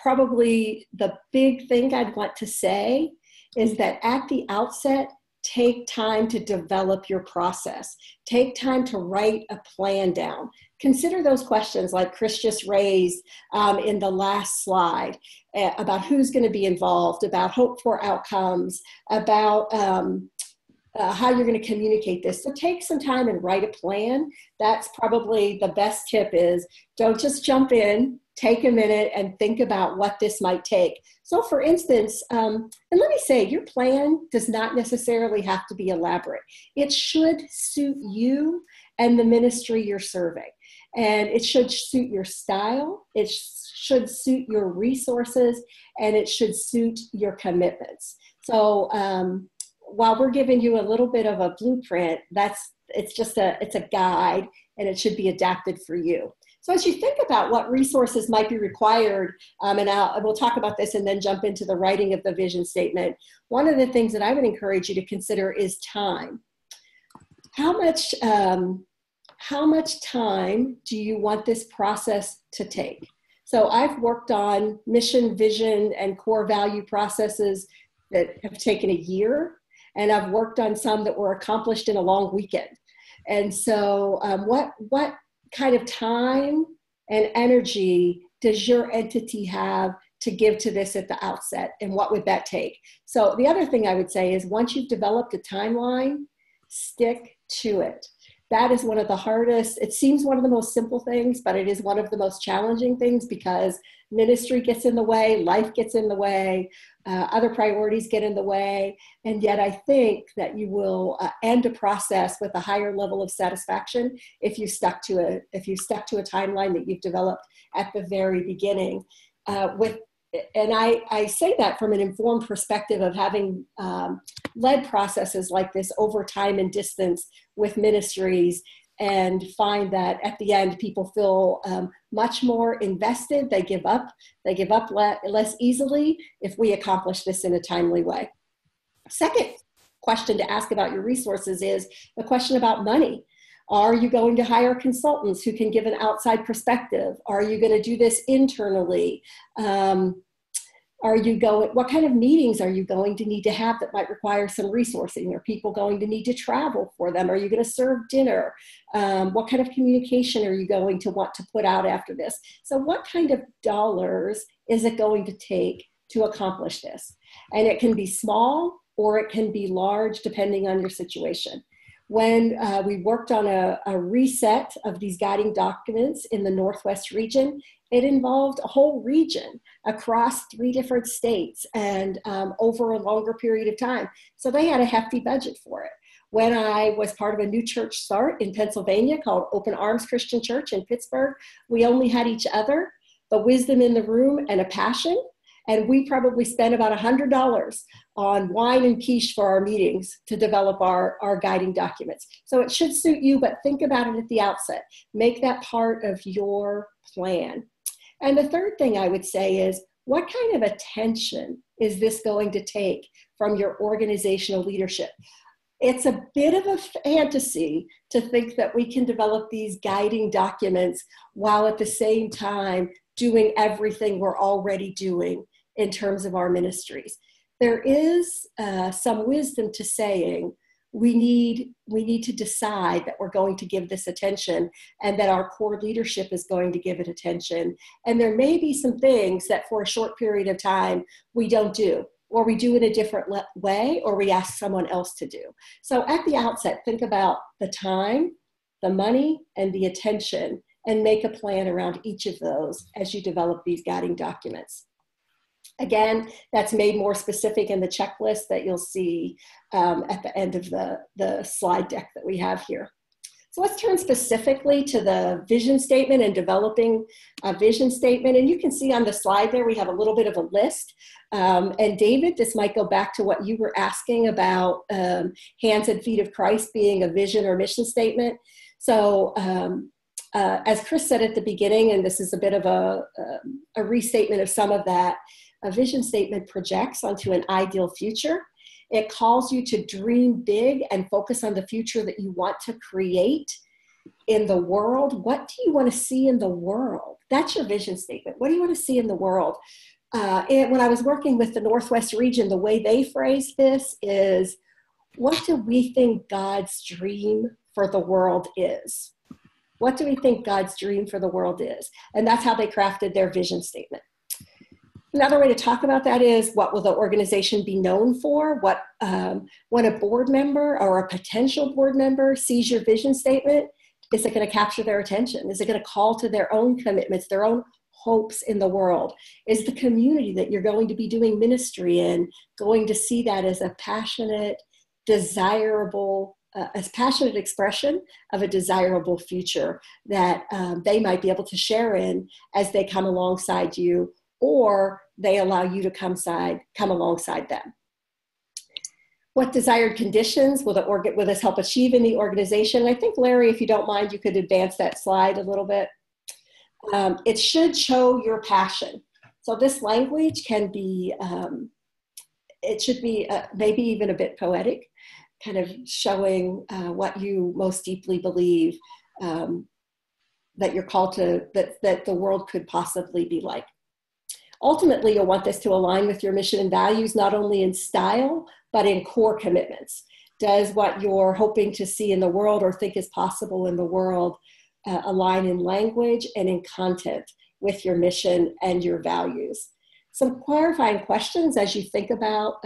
[SPEAKER 3] probably the big thing I'd want to say is that at the outset, take time to develop your process. Take time to write a plan down. Consider those questions like Chris just raised in the last slide about who's going to be involved, about hope for outcomes, about how you're going to communicate this. So take some time and write a plan. That's probably the best tip is don't just jump in, take a minute and think about what this might take. So for instance, and let me say, your plan does not necessarily have to be elaborate. It should suit you and the ministry you're serving. And it should suit your style, it should suit your resources, and it should suit your commitments. So while we're giving you a little bit of a blueprint, it's a guide, and it should be adapted for you. So as you think about what resources might be required, and we'll talk about this and then jump into the writing of the vision statement, one of the things that I would encourage you to consider is time. How much time do you want this process to take? So I've worked on mission, vision, and core value processes that have taken a year, and I've worked on some that were accomplished in a long weekend. And so what kind of time and energy does your entity have to give to this at the outset, and what would that take? So the other thing I would say is once you've developed a timeline, stick to it. That is one of the hardest, it seems one of the most simple things, but it is one of the most challenging things because ministry gets in the way, life gets in the way, other priorities get in the way. And yet I think that you will end a process with a higher level of satisfaction if you stuck to a timeline that you've developed at the very beginning. And I say that from an informed perspective of having led processes like this over time and distance with ministries, and find that at the end people feel much more invested. They give up less easily if we accomplish this in a timely way. Second question to ask about your resources is the question about money. Are you going to hire consultants who can give an outside perspective? Are you going to do this internally? What kind of meetings are you going to need to have that might require some resourcing? Are people going to need to travel for them? Are you going to serve dinner? What kind of communication are you going to want to put out after this? So what kind of dollars is it going to take to accomplish this? And it can be small or it can be large depending on your situation. When we worked on a reset of these guiding documents in the Northwest region, it involved a whole region across 3 different states and over a longer period of time. So they had a hefty budget for it. When I was part of a new church start in Pennsylvania called Open Arms Christian Church in Pittsburgh, we only had each other, the wisdom in the room, and a passion. And we probably spent about $100 on wine and quiche for our meetings to develop our guiding documents. So it should suit you, but think about it at the outset. Make that part of your plan. And the third thing I would say is What kind of attention is this going to take from your organizational leadership? It's a bit of a fantasy to think that we can develop these guiding documents while at the same time doing everything we're already doing in terms of our ministries. There is some wisdom to saying we need to decide that we're going to give this attention and that our core leadership is going to give it attention. And there may be some things that for a short period of time we don't do, or we do it a different way, or we ask someone else to do. So at the outset, think about the time, the money, and the attention, and make a plan around each of those as you develop these guiding documents. Again, that's made more specific in the checklist that you'll see at the end of the slide deck that we have here. So let's turn specifically to the vision statement and developing a vision statement. And you can see on the slide there, we have a little bit of a list. And David, this might go back to what you were asking about hands and feet of Christ being a vision or mission statement. So as Chris said at the beginning, and this is a bit of a restatement of some of that, a vision statement projects onto an ideal future. It calls you to dream big and focus on the future that you want to create in the world. What do you want to see in the world? That's your vision statement. What do you want to see in the world? When I was working with the Northwest region, the way they phrased this is, what do we think God's dream for the world is? What do we think God's dream for the world is? And that's how they crafted their vision statement. Another way to talk about that is, what will the organization be known for? When a board member or a potential board member sees your vision statement, is it going to capture their attention? Is it going to call to their own commitments, their own hopes in the world? Is the community that you're going to be doing ministry in going to see that as a passionate, desirable, as passionate expression of a desirable future that they might be able to share in as they come alongside you, or they allow you to come alongside them? What desired conditions will this help achieve in the organization? I think, Larry, if you don't mind, you could advance that slide a little bit. It should show your passion. So this language can be, it should be maybe even a bit poetic, kind of showing what you most deeply believe that you're called to, that the world could possibly be like. Ultimately, you'll want this to align with your mission and values, not only in style, but in core commitments. Does what you're hoping to see in the world or think is possible in the world align in language and in content with your mission and your values? Some clarifying questions as you think about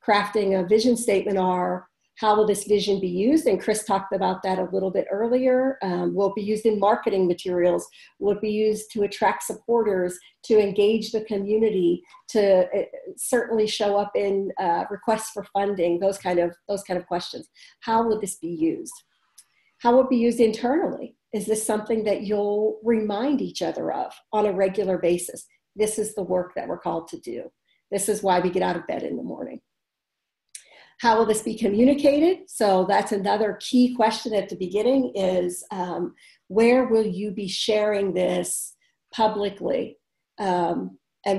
[SPEAKER 3] crafting a vision statement are, how will this vision be used? And Chris talked about that a little bit earlier. Will it be used in marketing materials? Will it be used to attract supporters, to engage the community, to certainly show up in requests for funding, those kind of questions. How will this be used? How will it be used internally? Is this something that you'll remind each other of on a regular basis? This is the work that we're called to do. This is why we get out of bed in the morning. How will this be communicated? So that's another key question at the beginning is, where will you be sharing this publicly and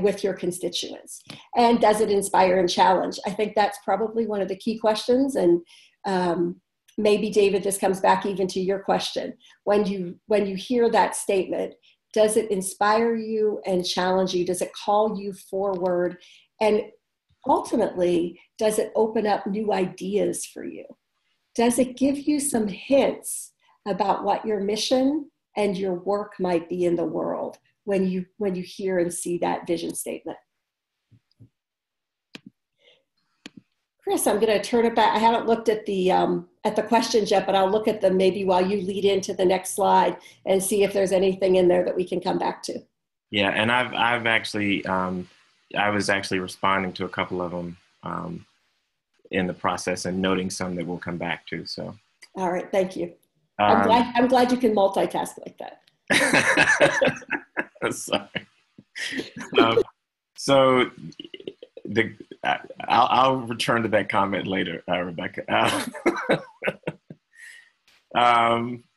[SPEAKER 3] with your constituents? And does it inspire and challenge? I think that's probably one of the key questions. And maybe, David, this comes back even to your question. When you hear that statement, does it inspire you and challenge you? Does it call you forward? And ultimately, does it open up new ideas for you? Does it give you some hints about what your mission and your work might be in the world when you hear and see that vision statement? Chris, I'm going to turn it back. I haven't looked at the questions yet, but I'll look at them maybe while you lead into the next slide and see if there's anything in there that we can come back to.
[SPEAKER 2] Yeah, and I've actually I was actually responding to a couple of them in the process and noting some that we'll come back to. So, all
[SPEAKER 3] right, thank you. I'm glad you can multitask like that.
[SPEAKER 2] Sorry. So I'll return to that comment later, Rebekah.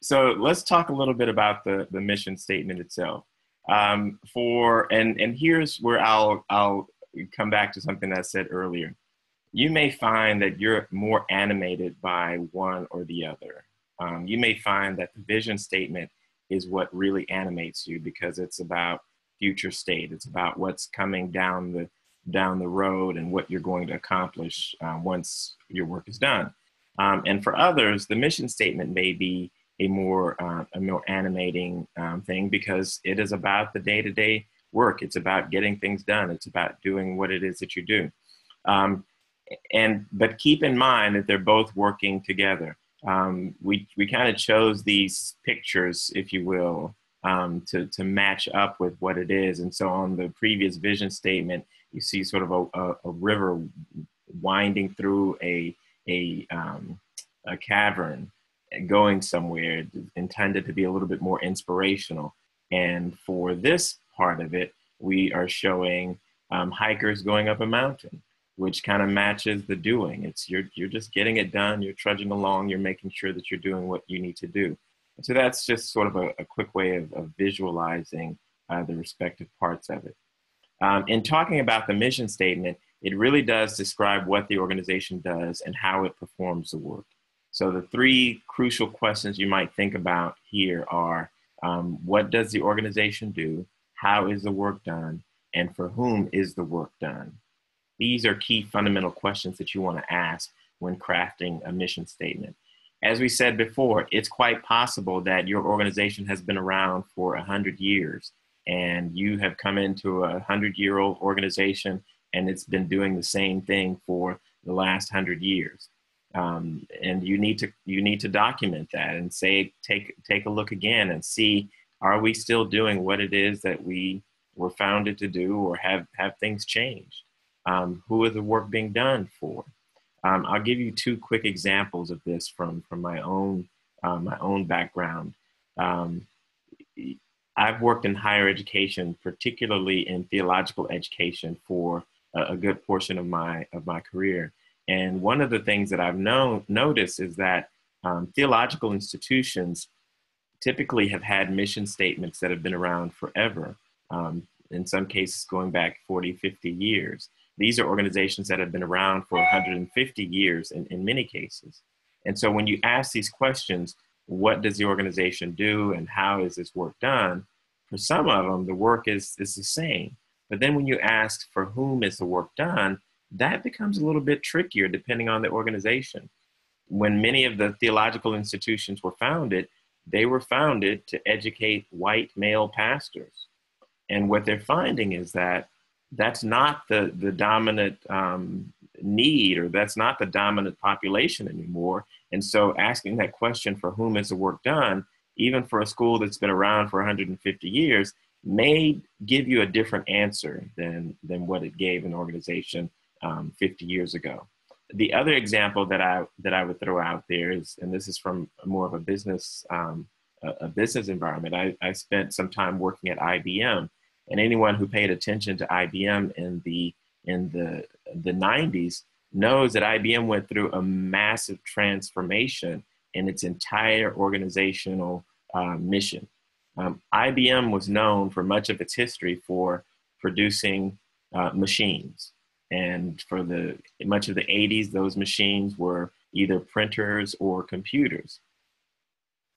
[SPEAKER 2] So let's talk a little bit about the mission statement itself. And here's where I'll come back to something I said earlier. You may find that you're more animated by one or the other. You may find that the vision statement is what really animates you because it's about future state. It's about what's coming down the road and what you're going to accomplish once your work is done. And for others, the mission statement may be a more animating thing because it is about the day-to-day work. It's about getting things done. It's about doing what it is that you do. But keep in mind that they're both working together. We kind of chose these pictures, if you will, to match up with what it is. And so on the previous vision statement, you see sort of a river winding through a cavern going somewhere, intended to be a little bit more inspirational. And for this part of it, we are showing hikers going up a mountain, which kind of matches the doing. It's you're just getting it done. You're trudging along. You're making sure that you're doing what you need to do. So that's just sort of a quick way of visualizing the respective parts of it. In talking about the mission statement, it really does describe what the organization does and how it performs the work. So the three crucial questions you might think about here are, what does the organization do? How is the work done? And for whom is the work done? These are key fundamental questions that you want to ask when crafting a mission statement. As we said before, it's quite possible that your organization has been around for 100 years and you have come into a 100-year-old organization and it's been doing the same thing for the last 100 years. And you need to document that and say, take a look again and see, are we still doing what it is that we were founded to do, or have things changed? Who is the work being done for? I'll give you two quick examples of this from my own background. I've worked in higher education, particularly in theological education, for a good portion of my career. And one of the things that I've noticed is that theological institutions typically have had mission statements that have been around forever, in some cases going back 40, 50 years. These are organizations that have been around for 150 years in many cases. And so when you ask these questions, what does the organization do and how is this work done? For some of them, the work is the same. But then when you ask for whom is the work done, that becomes a little bit trickier depending on the organization. When many of the theological institutions were founded, they were founded to educate white male pastors. And what they're finding is that that's not the dominant need, or that's not the dominant population anymore. And so asking that question, for whom is the work done, even for a school that's been around for 150 years, may give you a different answer than what it gave an organization 50 years ago. The other example that I would throw out there is, and this is from more of a business environment. I spent some time working at IBM, and anyone who paid attention to IBM in the 90s knows that IBM went through a massive transformation in its entire organizational mission. IBM was known for much of its history for producing machines. And for much of the 80s, those machines were either printers or computers.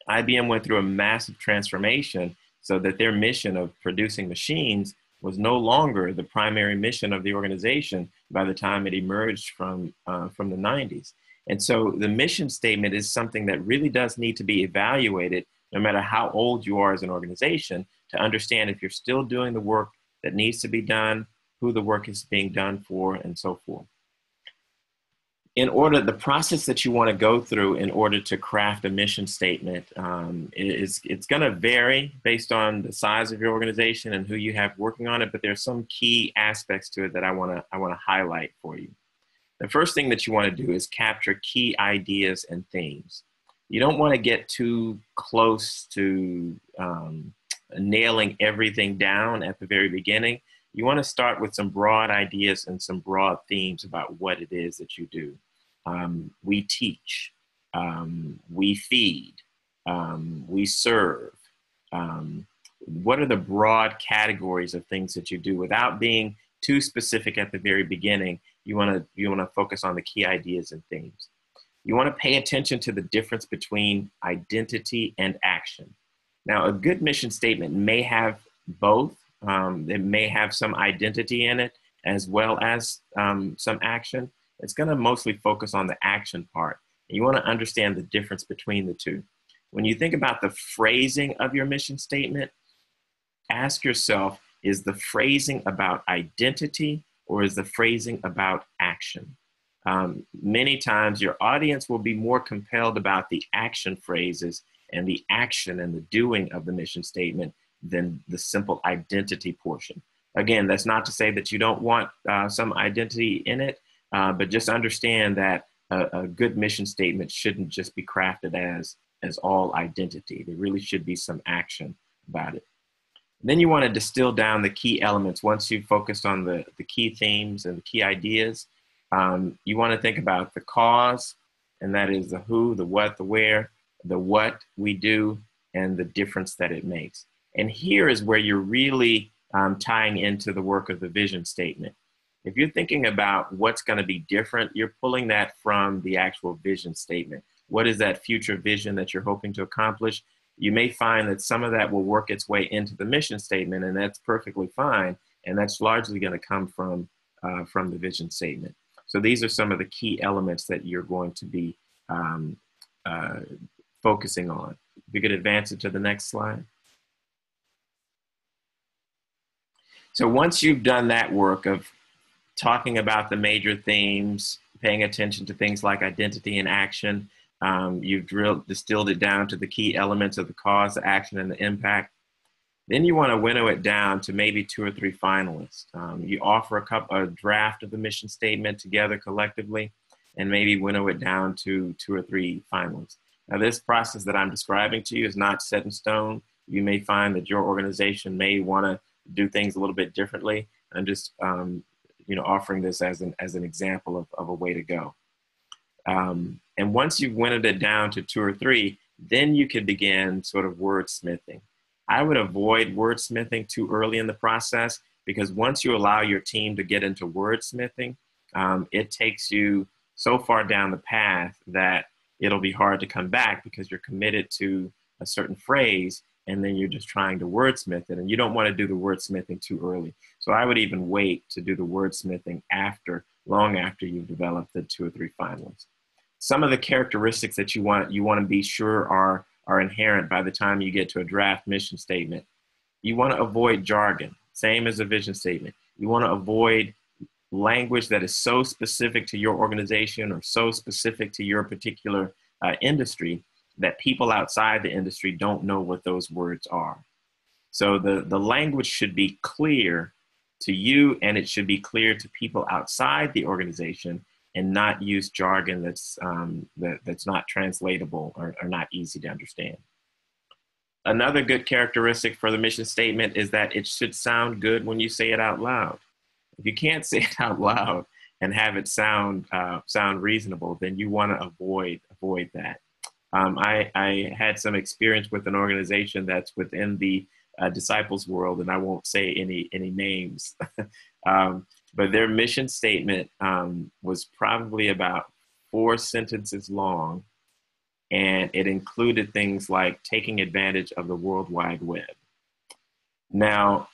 [SPEAKER 2] IBM went through a massive transformation so that their mission of producing machines was no longer the primary mission of the organization by the time it emerged from the 90s. And so the mission statement is something that really does need to be evaluated, no matter how old you are as an organization, to understand if you're still doing the work that needs to be done, who the work is being done for, and so forth. The process that you want to go through in order to craft a mission statement it's going to vary based on the size of your organization and who you have working on it, but there's some key aspects to it that I want to highlight for you. The first thing that you want to do is capture key ideas and themes. You don't want to get too close to nailing everything down at the very beginning. You want to start with some broad ideas and some broad themes about what it is that you do. We teach, we feed, we serve, what are the broad categories of things that you do without being too specific at the very beginning. You want to focus on the key ideas and themes. You want to pay attention to the difference between identity and action. Now, a good mission statement may have both. It may have some identity in it as well as some action. It's going to mostly focus on the action part. You want to understand the difference between the two. When you think about the phrasing of your mission statement, ask yourself, is the phrasing about identity or is the phrasing about action? Many times your audience will be more compelled about the action phrases and the action and the doing of the mission statement than the simple identity portion. Again, that's not to say that you don't want some identity in it, but just understand that a good mission statement shouldn't just be crafted as all identity. There really should be some action about it. Then you want to distill down the key elements. Once you've focused on the key themes and the key ideas, you want to think about the cause, and that is the who, the what, the where, the what we do, and the difference that it makes. And here is where you're really tying into the work of the vision statement. If you're thinking about what's going to be different, you're pulling that from the actual vision statement. What is that future vision that you're hoping to accomplish? You may find that some of that will work its way into the mission statement, and that's perfectly fine. And that's largely going to come from the vision statement. So these are some of the key elements that you're going to be focusing on. If you could advance it to the next slide. So once you've done that work of talking about the major themes, paying attention to things like identity and action, you've distilled it down to the key elements of the cause, the action, and the impact. Then you want to winnow it down to maybe 2 or 3 finalists. You offer a draft of the mission statement together collectively, and maybe winnow it down to 2 or 3 finalists. Now, this process that I'm describing to you is not set in stone. You may find that your organization may want to do things a little bit differently. I'm just offering this as an example of a way to go. And once you've winnowed it down to 2 or 3, then you could begin sort of wordsmithing. I would avoid wordsmithing too early in the process, because once you allow your team to get into wordsmithing, it takes you so far down the path that it'll be hard to come back, because you're committed to a certain phrase and then you're just trying to wordsmith it, and you don't want to do the wordsmithing too early. So I would even wait to do the wordsmithing long after you've developed the 2 or 3 finalists. Some of the characteristics that you want to be sure are inherent by the time you get to a draft mission statement. You want to avoid jargon, same as a vision statement. You want to avoid language that is so specific to your organization or so specific to your particular industry that people outside the industry don't know what those words are. So the language should be clear to you, and it should be clear to people outside the organization, and not use jargon that's not translatable or not easy to understand. Another good characteristic for the mission statement is that it should sound good when you say it out loud. If you can't say it out loud and have it sound reasonable, then you want to avoid that. I had some experience with an organization that's within the disciples world, and I won't say any names. But their mission statement was probably about 4 sentences long, and it included things like taking advantage of the World Wide Web. Now,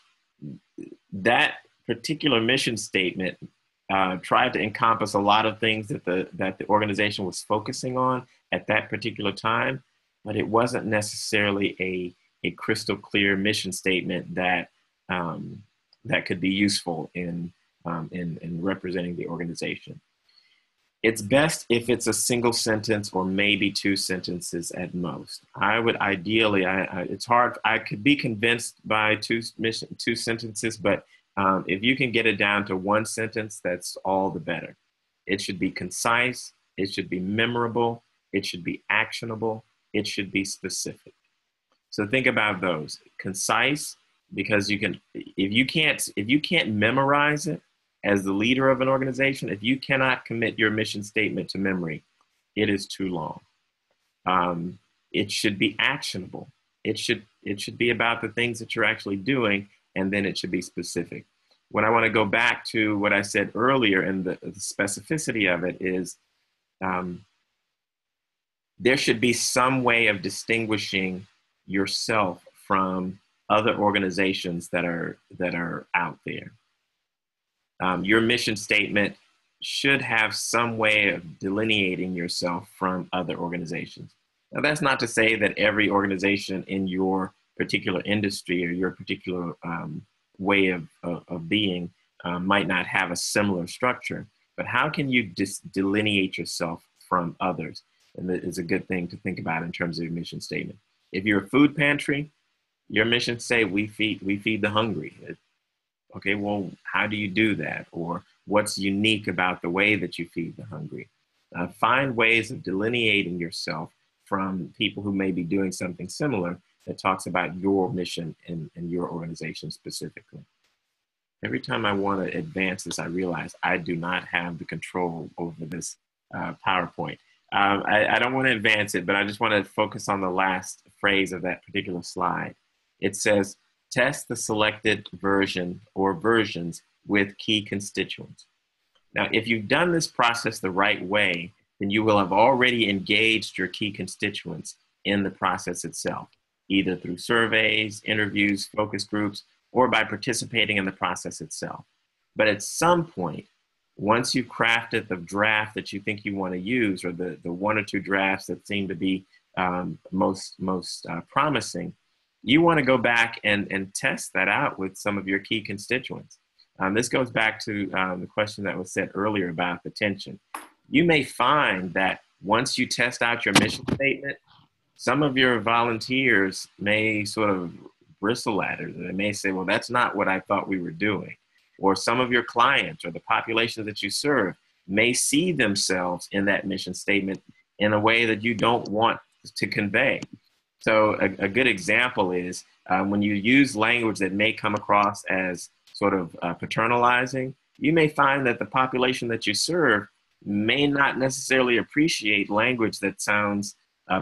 [SPEAKER 2] that particular mission statement tried to encompass a lot of things that the organization was focusing on at that particular time, but it wasn't necessarily a crystal clear mission statement that could be useful in representing the organization. It's best if it's a single sentence or maybe 2 sentences at most. I would ideally, it's hard, I could be convinced by 2 sentences, but if you can get it down to 1 sentence, that's all the better. It should be concise, it should be memorable, it should be actionable, it should be specific. So think about those. Concise, because if you can't memorize it as the leader of an organization, if you cannot commit your mission statement to memory, it is too long. It should be actionable. it should be about the things that you're actually doing, and then it should be specific. When I want to go back to what I said earlier, and the specificity of it is, there should be some way of distinguishing yourself from other organizations that are out there. Your mission statement should have some way of delineating yourself from other organizations. Now, that's not to say that every organization in your particular industry or your particular way of being might not have a similar structure, but how can you delineate yourself from others? And that is a good thing to think about in terms of your mission statement. If you're a food pantry, your mission say, we feed the hungry. Okay, well, how do you do that? Or what's unique about the way that you feed the hungry? Find ways of delineating yourself from people who may be doing something similar that talks about your mission and your organization specifically. Every time I want to advance this, I realize I do not have the control over this PowerPoint. I don't want to advance it, but I just want to focus on the last phrase of that particular slide. It says, test the selected version or versions with key constituents. Now, if you've done this process the right way, then you will have already engaged your key constituents in the process itself, either through surveys, interviews, focus groups, or by participating in the process itself. But at some point, once you've crafted the draft that you think you want to use, or the one or two drafts that seem to be most promising, you want to go back and test that out with some of your key constituents. This goes back to the question that was said earlier about the tension. You may find that once you test out your mission statement, some of your volunteers may sort of bristle at it. They may say, well, that's not what I thought we were doing. Or some of your clients or the population that you serve may see themselves in that mission statement in a way that you don't want to convey. So a good example is when you use language that may come across as sort of paternalizing, you may find that the population that you serve may not necessarily appreciate language that sounds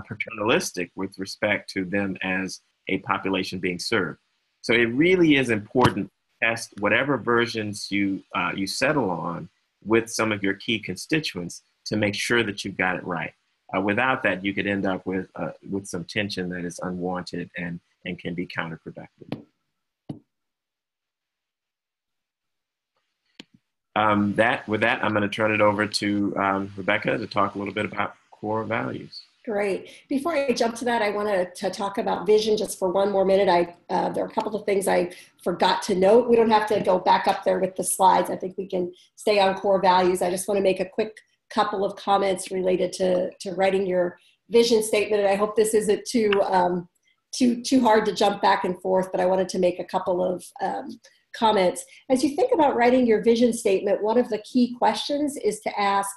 [SPEAKER 2] paternalistic with respect to them as a population being served. So it really is important to test whatever versions you settle on with some of your key constituents to make sure that you've got it right. Without that, you could end up with some tension that is unwanted and can be counterproductive. With that, I'm going to turn it over to Rebekah to talk a little bit about core values.
[SPEAKER 3] Great. Before I jump to that, I wanted to talk about vision just for one more minute. There are a couple of things I forgot to note. We don't have to go back up there with the slides. I think we can stay on core values. I just want to make a quick couple of comments related to writing your vision statement. And I hope this isn't too hard to jump back and forth, but I wanted to make a couple of comments. As you think about writing your vision statement, one of the key questions is to ask,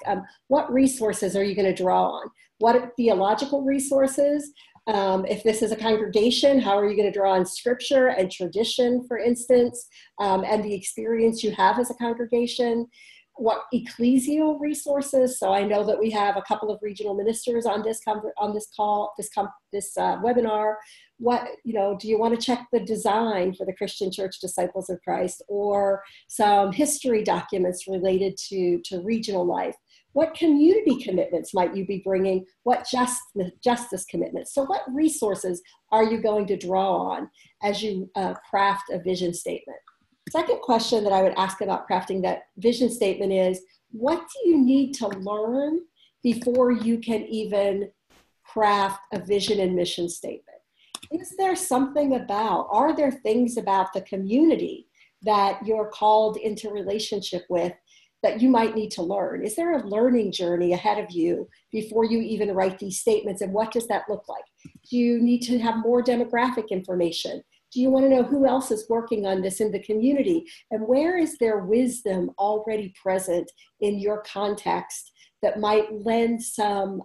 [SPEAKER 3] what resources are you going to draw on? What theological resources? If this is a congregation, how are you going to draw on scripture and tradition, for instance, and the experience you have as a congregation? What ecclesial resources? So I know that we have a couple of regional ministers on this webinar. What, do you want to check the design for the Christian Church Disciples of Christ, or some history documents related to regional life? What community commitments might you be bringing? What justice commitments? So what resources are you going to draw on as you craft a vision statement? Second question that I would ask about crafting that vision statement is, what do you need to learn before you can even craft a vision and mission statement? Is there are there things about the community that you're called into relationship with that you might need to learn? Is there a learning journey ahead of you before you even write these statements? And what does that look like? Do you need to have more demographic information? Do you want to know who else is working on this in the community? And where is their wisdom already present in your context that might lend some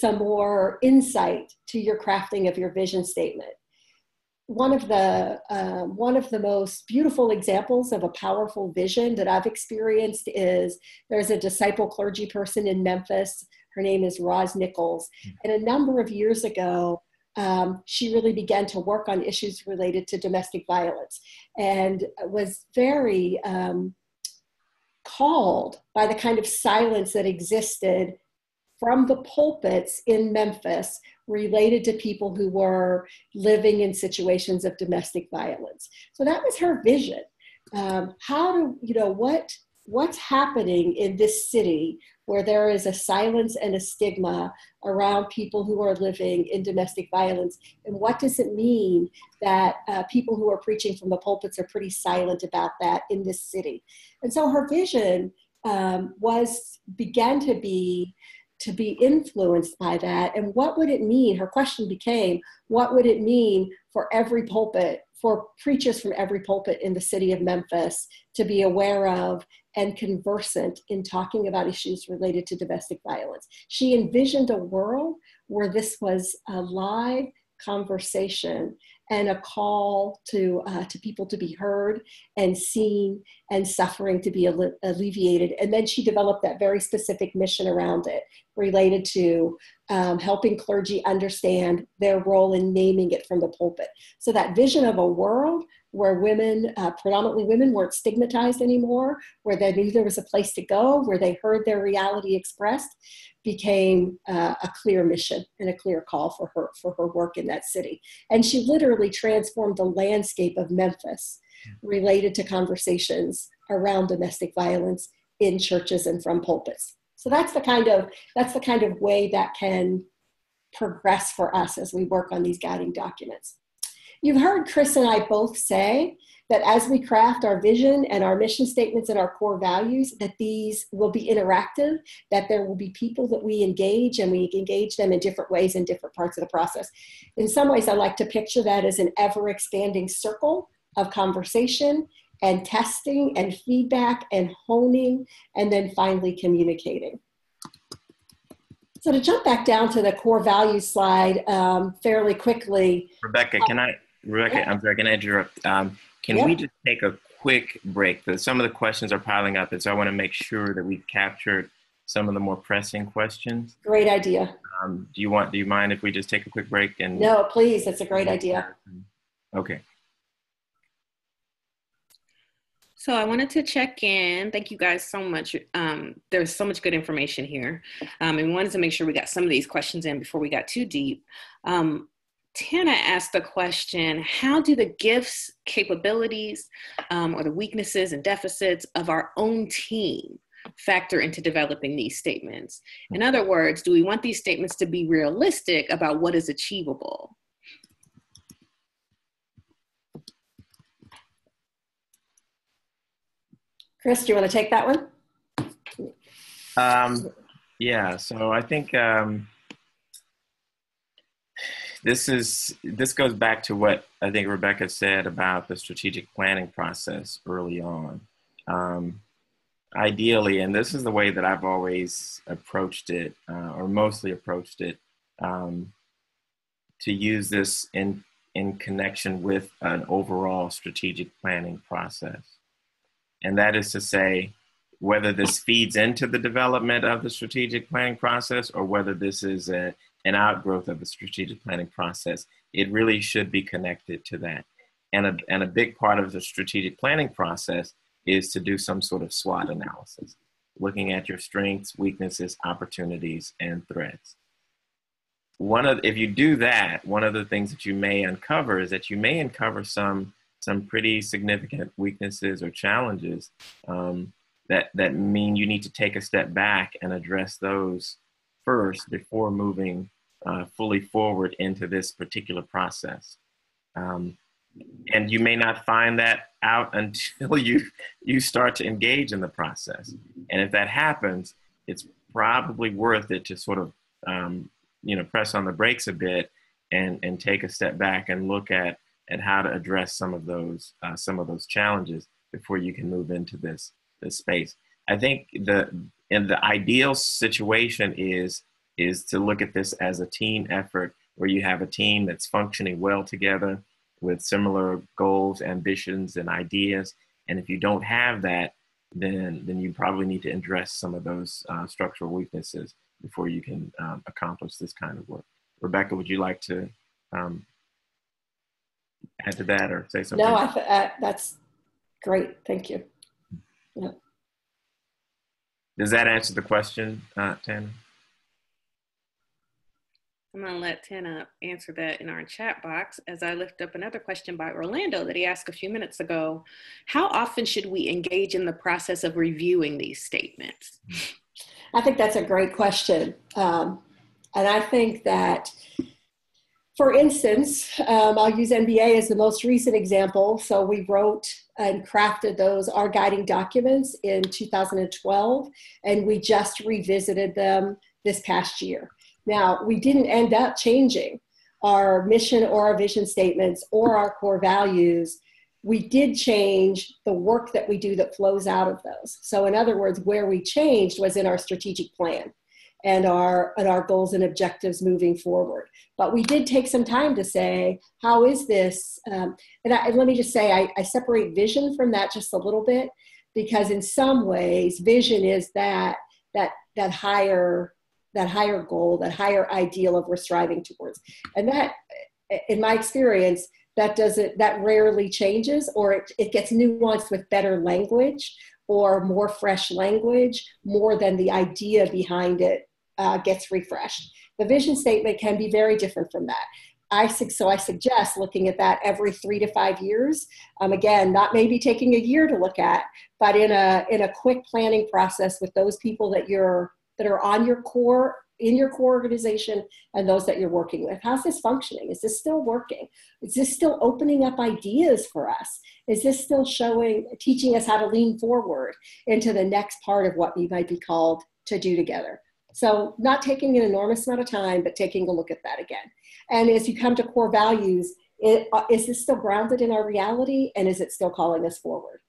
[SPEAKER 3] more insight to your crafting of your vision statement? One of the most beautiful examples of a powerful vision that I've experienced is there's a disciple clergy person in Memphis. Her name is Roz Nichols. And a number of years ago, she really began to work on issues related to domestic violence and was very called by the kind of silence that existed from the pulpits in Memphis related to people who were living in situations of domestic violence. So that was her vision. What's happening in this city where there is a silence and a stigma around people who are living in domestic violence? And what does it mean that people who are preaching from the pulpits are pretty silent about that in this city? And so her vision began to be influenced by that. And what would it mean? Her question became, what would it mean for every pulpit, for preachers from every pulpit in the city of Memphis to be aware of and conversant in talking about issues related to domestic violence? She envisioned a world where this was a live conversation and a call to people to be heard and seen and suffering to be alleviated. And then she developed that very specific mission around it related to helping clergy understand their role in naming it from the pulpit. So that vision of a world where women, predominantly women, weren't stigmatized anymore, where they knew there was a place to go, where they heard their reality expressed, became a clear mission and a clear call for her work in that city. And she literally transformed the landscape of Memphis related to conversations around domestic violence in churches and from pulpits. So that's the kind of way that can progress for us as we work on these guiding documents. You've heard Chris and I both say that as we craft our vision and our mission statements and our core values, that these will be interactive, that there will be people that we engage, and we engage them in different ways in different parts of the process. In some ways, I like to picture that as an ever-expanding circle of conversation and testing and feedback and honing, and then finally communicating. So to jump back down to the core values slide fairly quickly.
[SPEAKER 2] Rebekah, I'm sorry, can I interrupt? Can we just take a quick break? Some of the questions are piling up, and so I want to make sure that we've captured some of the more pressing questions.
[SPEAKER 3] Great idea.
[SPEAKER 2] Do you mind if we just take a quick break?
[SPEAKER 3] No, please, that's a great idea.
[SPEAKER 2] Okay.
[SPEAKER 1] So I wanted to check in. Thank you guys so much. There's so much good information here. And we wanted to make sure we got some of these questions in before we got too deep. Tana asked the question, how do the gifts, capabilities, or the weaknesses and deficits of our own team factor into developing these statements? In other words, do we want these statements to be realistic about what is achievable?
[SPEAKER 3] Chris, do you want to take that one?
[SPEAKER 2] Yeah, so I think this goes back to what I think Rebekah said about the strategic planning process early on. Ideally, and this is the way that I've always approached it, or mostly approached it, to use this in connection with an overall strategic planning process. And that is to say, whether this feeds into the development of the strategic planning process or whether this is an outgrowth of the strategic planning process, it really should be connected to that. And a big part of the strategic planning process is to do some sort of SWOT analysis, looking at your strengths, weaknesses, opportunities, and threats. If you do that, one of the things that you may uncover is that you may uncover some pretty significant weaknesses or challenges that mean you need to take a step back and address those first before moving fully forward into this particular process. And you may not find that out until you start to engage in the process. And if that happens, it's probably worth it to sort of press on the brakes a bit and take a step back and look at how to address some of those challenges before you can move into this space. I think the ideal situation is to look at this as a team effort where you have a team that's functioning well together with similar goals, ambitions, and ideas. And if you don't have that, then you probably need to address some of those structural weaknesses before you can accomplish this kind of work. Rebekah, would you like to add to that or say something?
[SPEAKER 3] No, that's great. Thank you. Yeah.
[SPEAKER 2] Does that answer the question, Tana?
[SPEAKER 1] I'm going to let Tana answer that in our chat box as I lift up another question by Orlando that he asked a few minutes ago. How often should we engage in the process of reviewing these statements?
[SPEAKER 3] I think that's a great question. And I think that, for instance, I'll use NBA as the most recent example. So we wrote and crafted our guiding documents in 2012, and we just revisited them this past year. Now, we didn't end up changing our mission or our vision statements or our core values. We did change the work that we do that flows out of those. So in other words, where we changed was in our strategic plan and our goals and objectives moving forward. But we did take some time to say, how is this? And let me just say, I separate vision from that just a little bit, because in some ways, vision is that higher goal, that higher ideal of we're striving towards. And that, in my experience, that rarely changes, or it gets nuanced with better language or more fresh language, more than the idea behind it gets refreshed. The vision statement can be very different from that. So I suggest looking at that every 3 to 5 years. Again, not maybe taking a year to look at, but in a quick planning process with those people that are on your core, in your core organization, and those that you're working with. How's this functioning? Is this still working? Is this still opening up ideas for us? Is this still teaching us how to lean forward into the next part of what we might be called to do together? So not taking an enormous amount of time, but taking a look at that again. And as you come to core values, is this still grounded in our reality? And is it still calling us forward?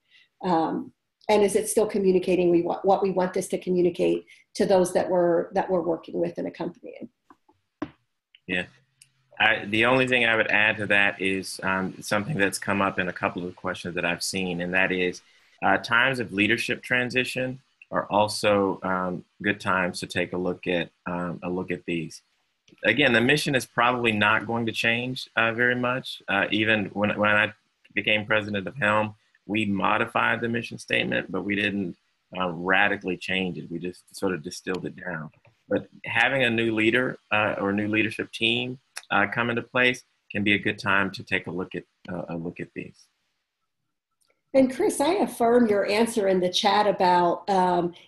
[SPEAKER 3] And is it still communicating what we want this to communicate to those that we're working with and accompanying?
[SPEAKER 2] Yeah. The only thing I would add to that is something that's come up in a couple of questions that I've seen, and that is times of leadership transition are also good times to take a look at these. Again, the mission is probably not going to change very much. Even when I became president of Helm, we modified the mission statement, but we didn't radically change it. We just sort of distilled it down. But having a new leader or a new leadership team come into place can be a good time to take a look at these.
[SPEAKER 3] And Chris, I affirm your answer in the chat about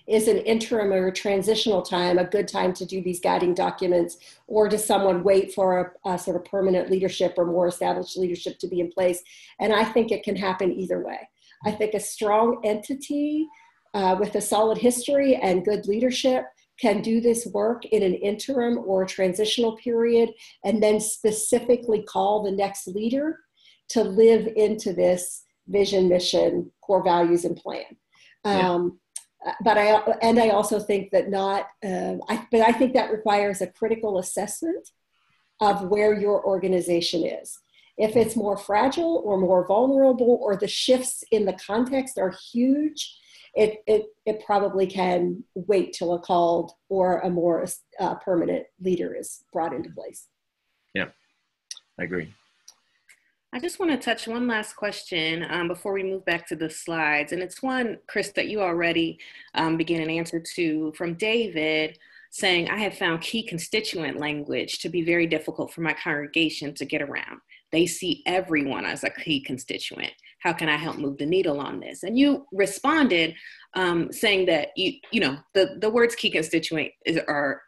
[SPEAKER 3] is an interim or transitional time a good time to do these guiding documents, or does someone wait for a sort of permanent leadership or more established leadership to be in place? And I think it can happen either way. I think a strong entity with a solid history and good leadership can do this work in an interim or transitional period, and then specifically call the next leader to live into this vision, mission, core values, and plan. But I also think that I think that requires a critical assessment of where your organization is. If it's more fragile or more vulnerable, or the shifts in the context are huge, it probably can wait till a called or a more permanent leader is brought into place.
[SPEAKER 2] Yeah, I agree.
[SPEAKER 1] I just want to touch one last question before we move back to the slides. And it's one, Chris, that you already began an answer to, from David, saying, I have found key constituent language to be very difficult for my congregation to get around. They see everyone as a key constituent. How can I help move the needle on this? And you responded saying that, the words key constituent are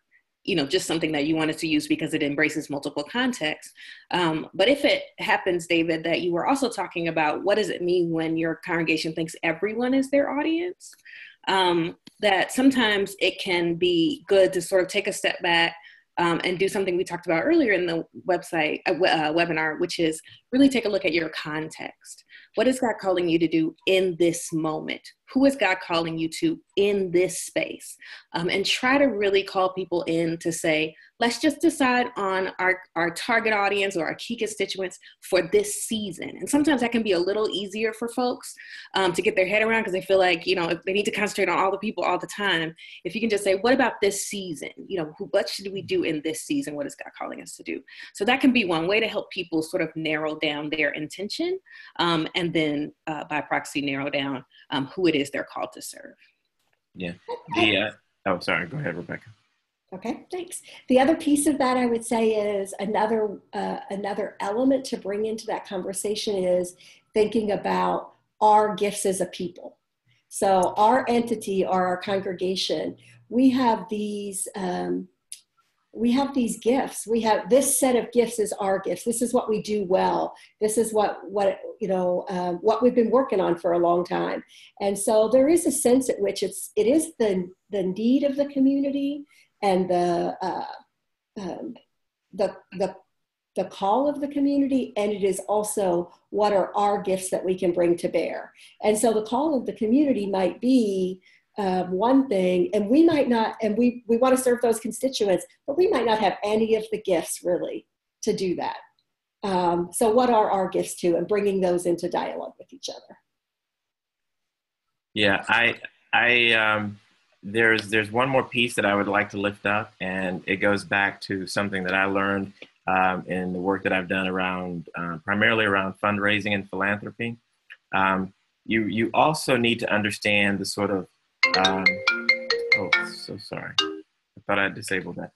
[SPEAKER 1] just something that you wanted to use because it embraces multiple contexts. But if it happens, David, that you were also talking about what does it mean when your congregation thinks everyone is their audience, that sometimes it can be good to sort of take a step back and do something we talked about earlier in the webinar, which is really take a look at your context. What is God calling you to do in this moment who is God calling you to in this space? And try to really call people in to say, let's just decide on our target audience or our key constituents for this season. And sometimes that can be a little easier for folks to get their head around, because they feel like, if they need to concentrate on all the people all the time. If you can just say, what about this season? What should we do in this season? What is God calling us to do? So that can be one way to help people sort of narrow down their intention, and then by proxy narrow down who it is they're called to serve.
[SPEAKER 2] Yeah. Oh, sorry. Go ahead, Rebekah.
[SPEAKER 3] Okay, thanks. The other piece of that I would say is another element to bring into that conversation is thinking about our gifts as a people. So our entity or our congregation, we have these gifts. We have this set of gifts is our gifts. This is what we do well. This is what we've been working on for a long time. And so there is a sense at which it is the need of the community and the call of the community, and it is also what are our gifts that we can bring to bear. And so the call of the community might be one thing, and we might not, and we want to serve those constituents, but we might not have any of the gifts really to do that. So what are our gifts too, and bringing those into dialogue with each other.
[SPEAKER 2] Yeah, there's one more piece that I would like to lift up, and it goes back to something that I learned in the work that I've done around, primarily around fundraising and philanthropy. You also need to understand the sort of, oh, so sorry. I thought I disabled that.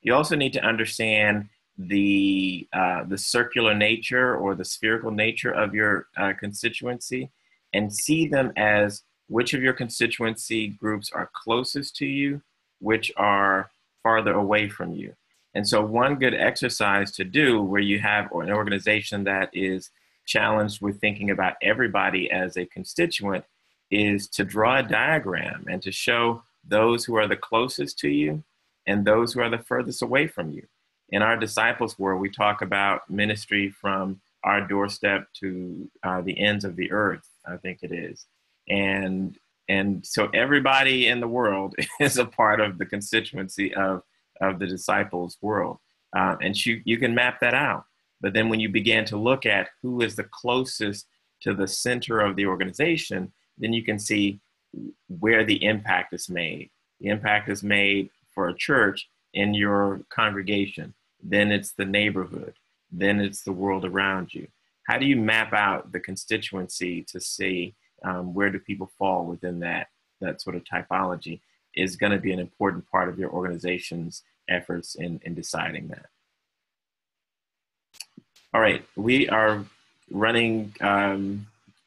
[SPEAKER 2] You also need to understand the circular nature or the spherical nature of your constituency, and see them as which of your constituency groups are closest to you, which are farther away from you. And so one good exercise to do where you have an organization that is challenged with thinking about everybody as a constituent is to draw a diagram and to show those who are the closest to you and those who are the furthest away from you. In our disciples world, we talk about ministry from our doorstep to the ends of the earth, I think it is. And so everybody in the world is a part of the constituency of the disciples' world. And you can map that out. But then when you begin to look at who is the closest to the center of the organization, then you can see where the impact is made. The impact is made for a church in your congregation. Then it's the neighborhood. Then it's the world around you. How do you map out the constituency to see where do people fall within that sort of typology is going to be an important part of your organization's efforts in deciding that. All right, we are running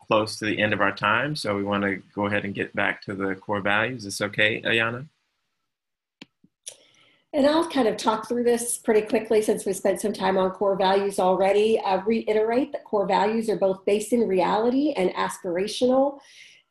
[SPEAKER 2] close to the end of our time, so we want to go ahead and get back to the core values. Is this okay, Ayana?
[SPEAKER 3] And I'll kind of talk through this pretty quickly since we spent some time on core values already. I reiterate that core values are both based in reality and aspirational.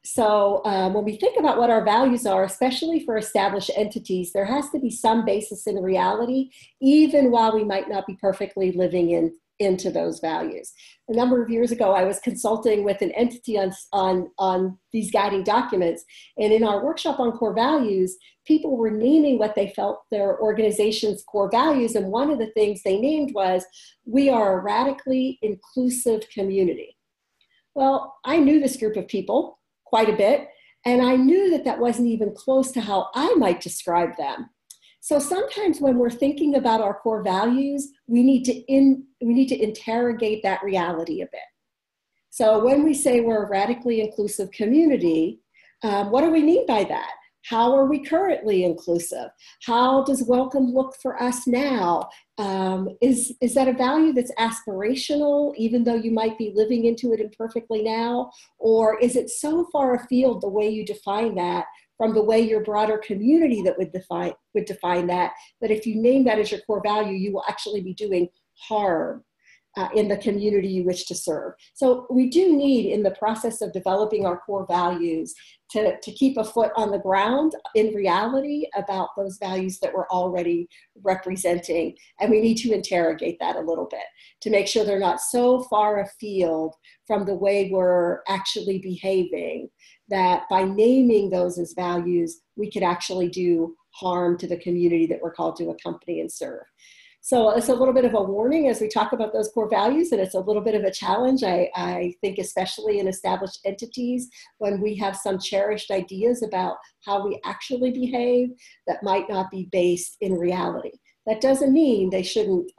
[SPEAKER 3] So when we think about what our values are, especially for established entities, there has to be some basis in reality, even while we might not be perfectly living into those values. A number of years ago, I was consulting with an entity on these guiding documents. And in our workshop on core values, people were naming what they felt their organization's core values. And one of the things they named was, we are a radically inclusive community. Well, I knew this group of people quite a bit, and I knew that that wasn't even close to how I might describe them. So sometimes when we're thinking about our core values, we need to interrogate that reality a bit. So when we say we're a radically inclusive community, what do we mean by that? How are we currently inclusive? How does welcome look for us now? Is that a value that's aspirational, even though you might be living into it imperfectly now? Or is it so far afield the way you define that from the way your broader community that would define that if you name that as your core value, you will actually be doing harm in the community you wish to serve. So we do need, in the process of developing our core values, to keep a foot on the ground in reality about those values that we're already representing. And we need to interrogate that a little bit to make sure they're not so far afield from the way we're actually behaving that by naming those as values, we could actually do harm to the community that we're called to accompany and serve. So it's a little bit of a warning as we talk about those core values, and it's a little bit of a challenge, I think, especially in established entities, when we have some cherished ideas about how we actually behave that might not be based in reality. That doesn't mean they shouldn't,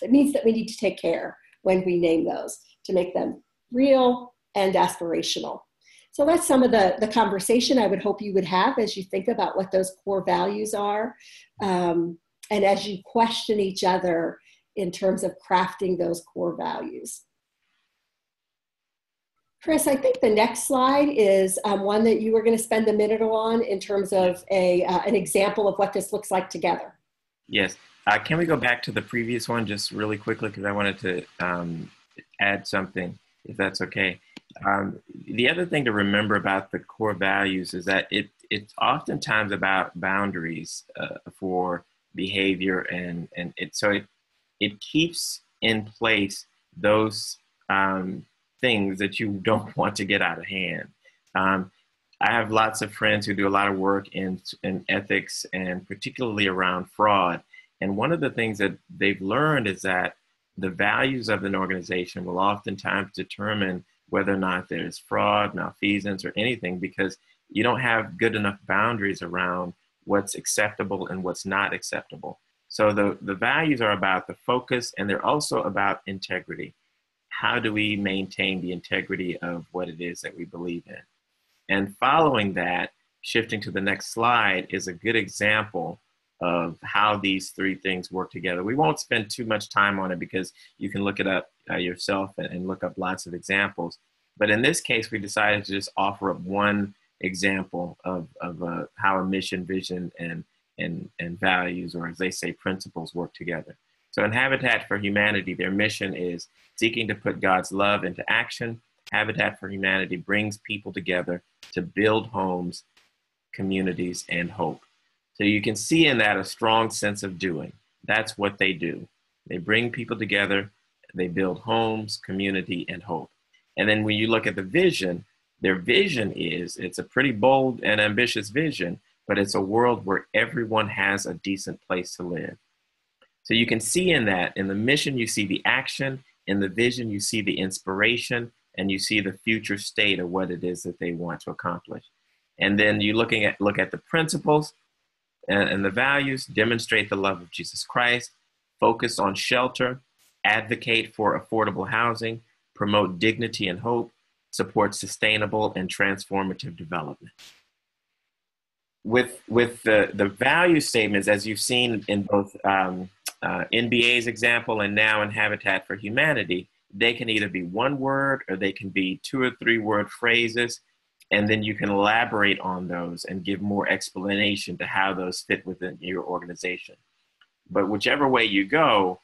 [SPEAKER 3] it means that we need to take care when we name those to make them real and aspirational. So that's some of the conversation I would hope you would have as you think about what those core values are. And as you question each other in terms of crafting those core values. Chris, I think the next slide is one that you were going to spend a minute on in terms of an example of what this looks like together.
[SPEAKER 2] Yes. Can we go back to the previous one just really quickly, because I wanted to add something, if that's okay. The other thing to remember about the core values is that it's oftentimes about boundaries for behavior, and it keeps in place those things that you don't want to get out of hand. I have lots of friends who do a lot of work in ethics, and particularly around fraud. And one of the things that they've learned is that the values of an organization will oftentimes determine whether or not there's fraud, malfeasance, or anything, because you don't have good enough boundaries around what's acceptable and what's not acceptable. So the values are about the focus, and they're also about integrity. How do we maintain the integrity of what it is that we believe in? And following that, shifting to the next slide, is a good example of how these three things work together. We won't spend too much time on it because you can look it up yourself and look up lots of examples. But in this case, we decided to just offer up one example of how a mission, vision, and values, or as they say, principles, work together. So in Habitat for Humanity, their mission is seeking to put God's love into action. Habitat for Humanity brings people together to build homes, communities, and hope. So you can see in that a strong sense of doing. That's what they do. They bring people together, they build homes, community, and hope. And then when you look at the vision, their vision it's a pretty bold and ambitious vision, but it's a world where everyone has a decent place to live. So you can see in that, in the mission, you see the action, in the vision, you see the inspiration, and you see the future state of what it is that they want to accomplish. And then you look at the principles and the values, demonstrate the love of Jesus Christ, focus on shelter, advocate for affordable housing, promote dignity and hope, support sustainable and transformative development. With the value statements, as you've seen in both NBA's example and now in Habitat for Humanity, they can either be one word or they can be 2 or 3 word phrases, and then you can elaborate on those and give more explanation to how those fit within your organization. But whichever way you go,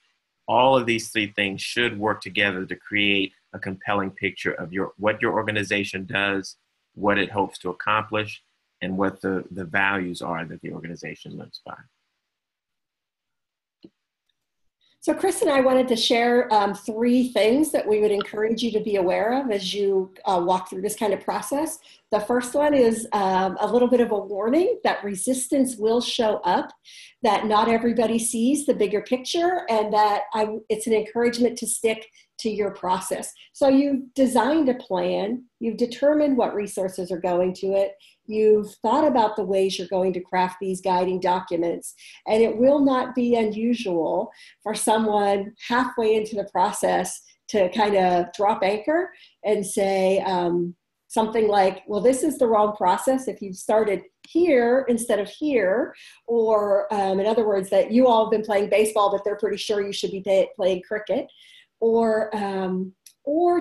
[SPEAKER 2] all of these 3 things should work together to create a compelling picture of what your organization does, what it hopes to accomplish, and what the values are that the organization lives by.
[SPEAKER 3] So Chris and I wanted to share 3 things that we would encourage you to be aware of as you walk through this kind of process. The first one is a little bit of a warning that resistance will show up, that not everybody sees the bigger picture, and that it's an encouragement to stick to your process. So you've designed a plan, you've determined what resources are going to it, you've thought about the ways you're going to craft these guiding documents, and it will not be unusual for someone halfway into the process to kind of drop anchor and say something like, well, this is the wrong process if you've started here instead of here, or in other words, that you all have been playing baseball, but they're pretty sure you should be playing cricket, or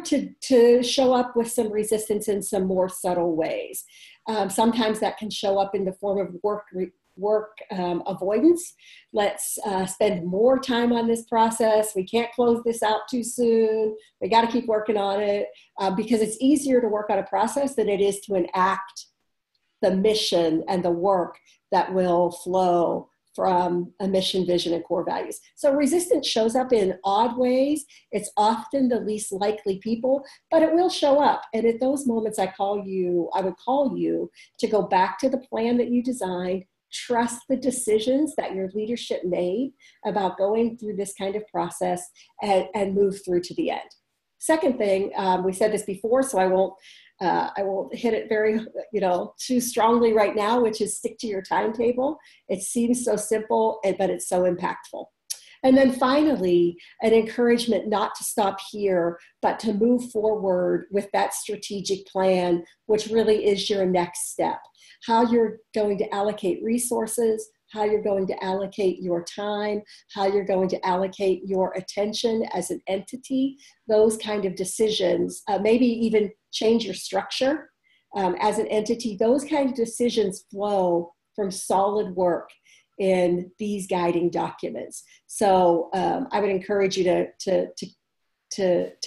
[SPEAKER 3] to show up with some resistance in some more subtle ways. Sometimes that can show up in the form of work avoidance. Let's spend more time on this process. We can't close this out too soon. We got to keep working on it, because it's easier to work on a process than it is to enact the mission and the work that will flow from a mission, vision, and core values. So resistance shows up in odd ways. It's often the least likely people, but it will show up. And at those moments, I would call you to go back to the plan that you designed, trust the decisions that your leadership made about going through this kind of process, and move through to the end. Second thing, we said this before, so I won't hit it very, too strongly right now, which is stick to your timetable. It seems so simple, but it's so impactful. And then finally, an encouragement not to stop here, but to move forward with that strategic plan, which really is your next step. How you're going to allocate resources, how you're going to allocate your time, how you're going to allocate your attention as an entity, those kind of decisions, maybe even change your structure as an entity. Those kind of decisions flow from solid work in these guiding documents. So I would encourage you to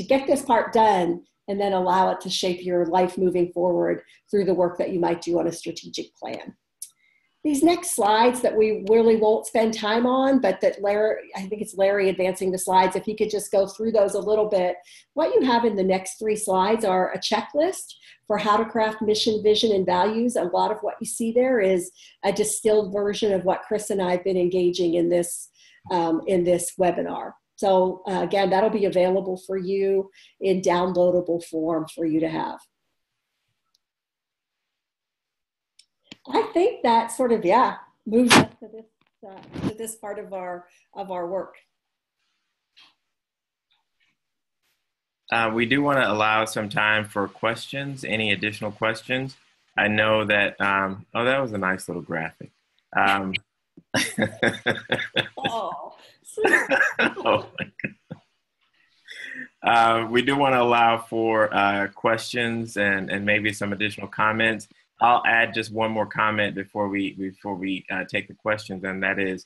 [SPEAKER 3] get this part done and then allow it to shape your life moving forward through the work that you might do on a strategic plan. These next slides that we really won't spend time on, but that I think it's Larry advancing the slides, if he could just go through those a little bit. What you have in the next 3 slides are a checklist for how to craft mission, vision, and values. A lot of what you see there is a distilled version of what Chris and I have been engaging in this webinar. So again, that'll be available for you in downloadable form for you to have. I think that sort of, moves us to this part of our work.
[SPEAKER 2] We do want to allow some time for questions, any additional questions. I know that, that was a nice little graphic.
[SPEAKER 3] Oh,
[SPEAKER 2] oh my God. We do want to allow for questions and maybe some additional comments. I'll add just one more comment before we take the questions, and that is,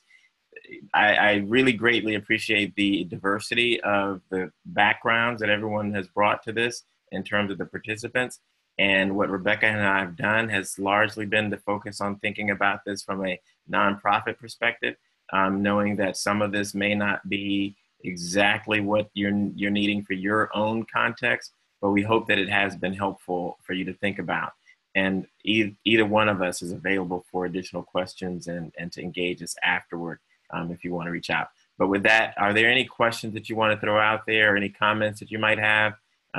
[SPEAKER 2] I really greatly appreciate the diversity of the backgrounds that everyone has brought to this in terms of the participants. And what Rebekah and I have done has largely been to focus on thinking about this from a nonprofit perspective, knowing that some of this may not be exactly what you're needing for your own context, but we hope that it has been helpful for you to think about. And either one of us is available for additional questions and to engage us afterward if you want to reach out. But with that, are there any questions that you want to throw out there or any comments that you might have?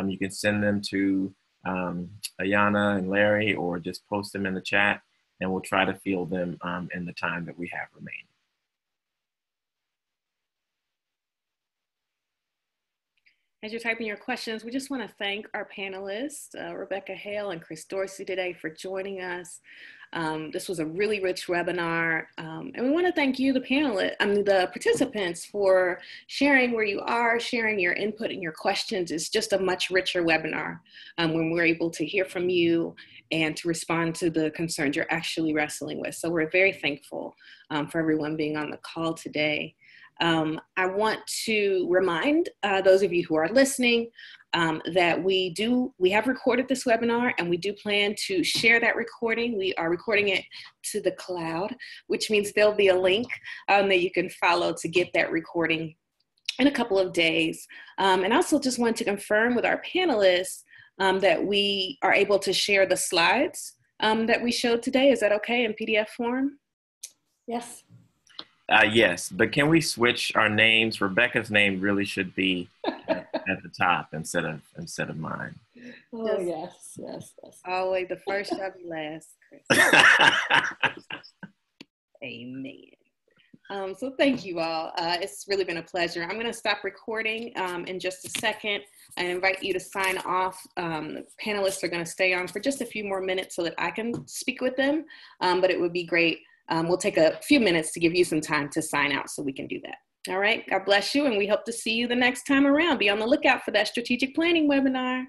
[SPEAKER 2] You can send them to Ayana and Larry, or just post them in the chat, and we'll try to field them in the time that we have remaining.
[SPEAKER 1] As you're typing your questions, we just want to thank our panelists, Rebekah, Hale, and Chris Dorsey today for joining us. This was a really rich webinar, and we want to thank you, the participants, for sharing where you are, sharing your input and your questions. It's just a much richer webinar when we're able to hear from you and to respond to the concerns you're actually wrestling with. So we're very thankful for everyone being on the call today. I want to remind those of you who are listening that we have recorded this webinar, and we do plan to share that recording. We are recording it to the cloud, which means there'll be a link that you can follow to get that recording in a couple of days. And also just want to confirm with our panelists that we are able to share the slides that we showed today. Is that okay in PDF form?
[SPEAKER 3] Yes.
[SPEAKER 2] Yes, but can we switch our names? Rebekah's name really should be at the top instead of mine.
[SPEAKER 3] Oh, yes.
[SPEAKER 1] Always the first shall be last, Chris. Amen. So thank you all. It's really been a pleasure. I'm going to stop recording in just a second and invite you to sign off. The panelists are going to stay on for just a few more minutes so that I can speak with them, but it would be great. We'll take a few minutes to give you some time to sign out so we can do that. All right. God bless you. And we hope to see you the next time around. Be on the lookout for that strategic planning webinar.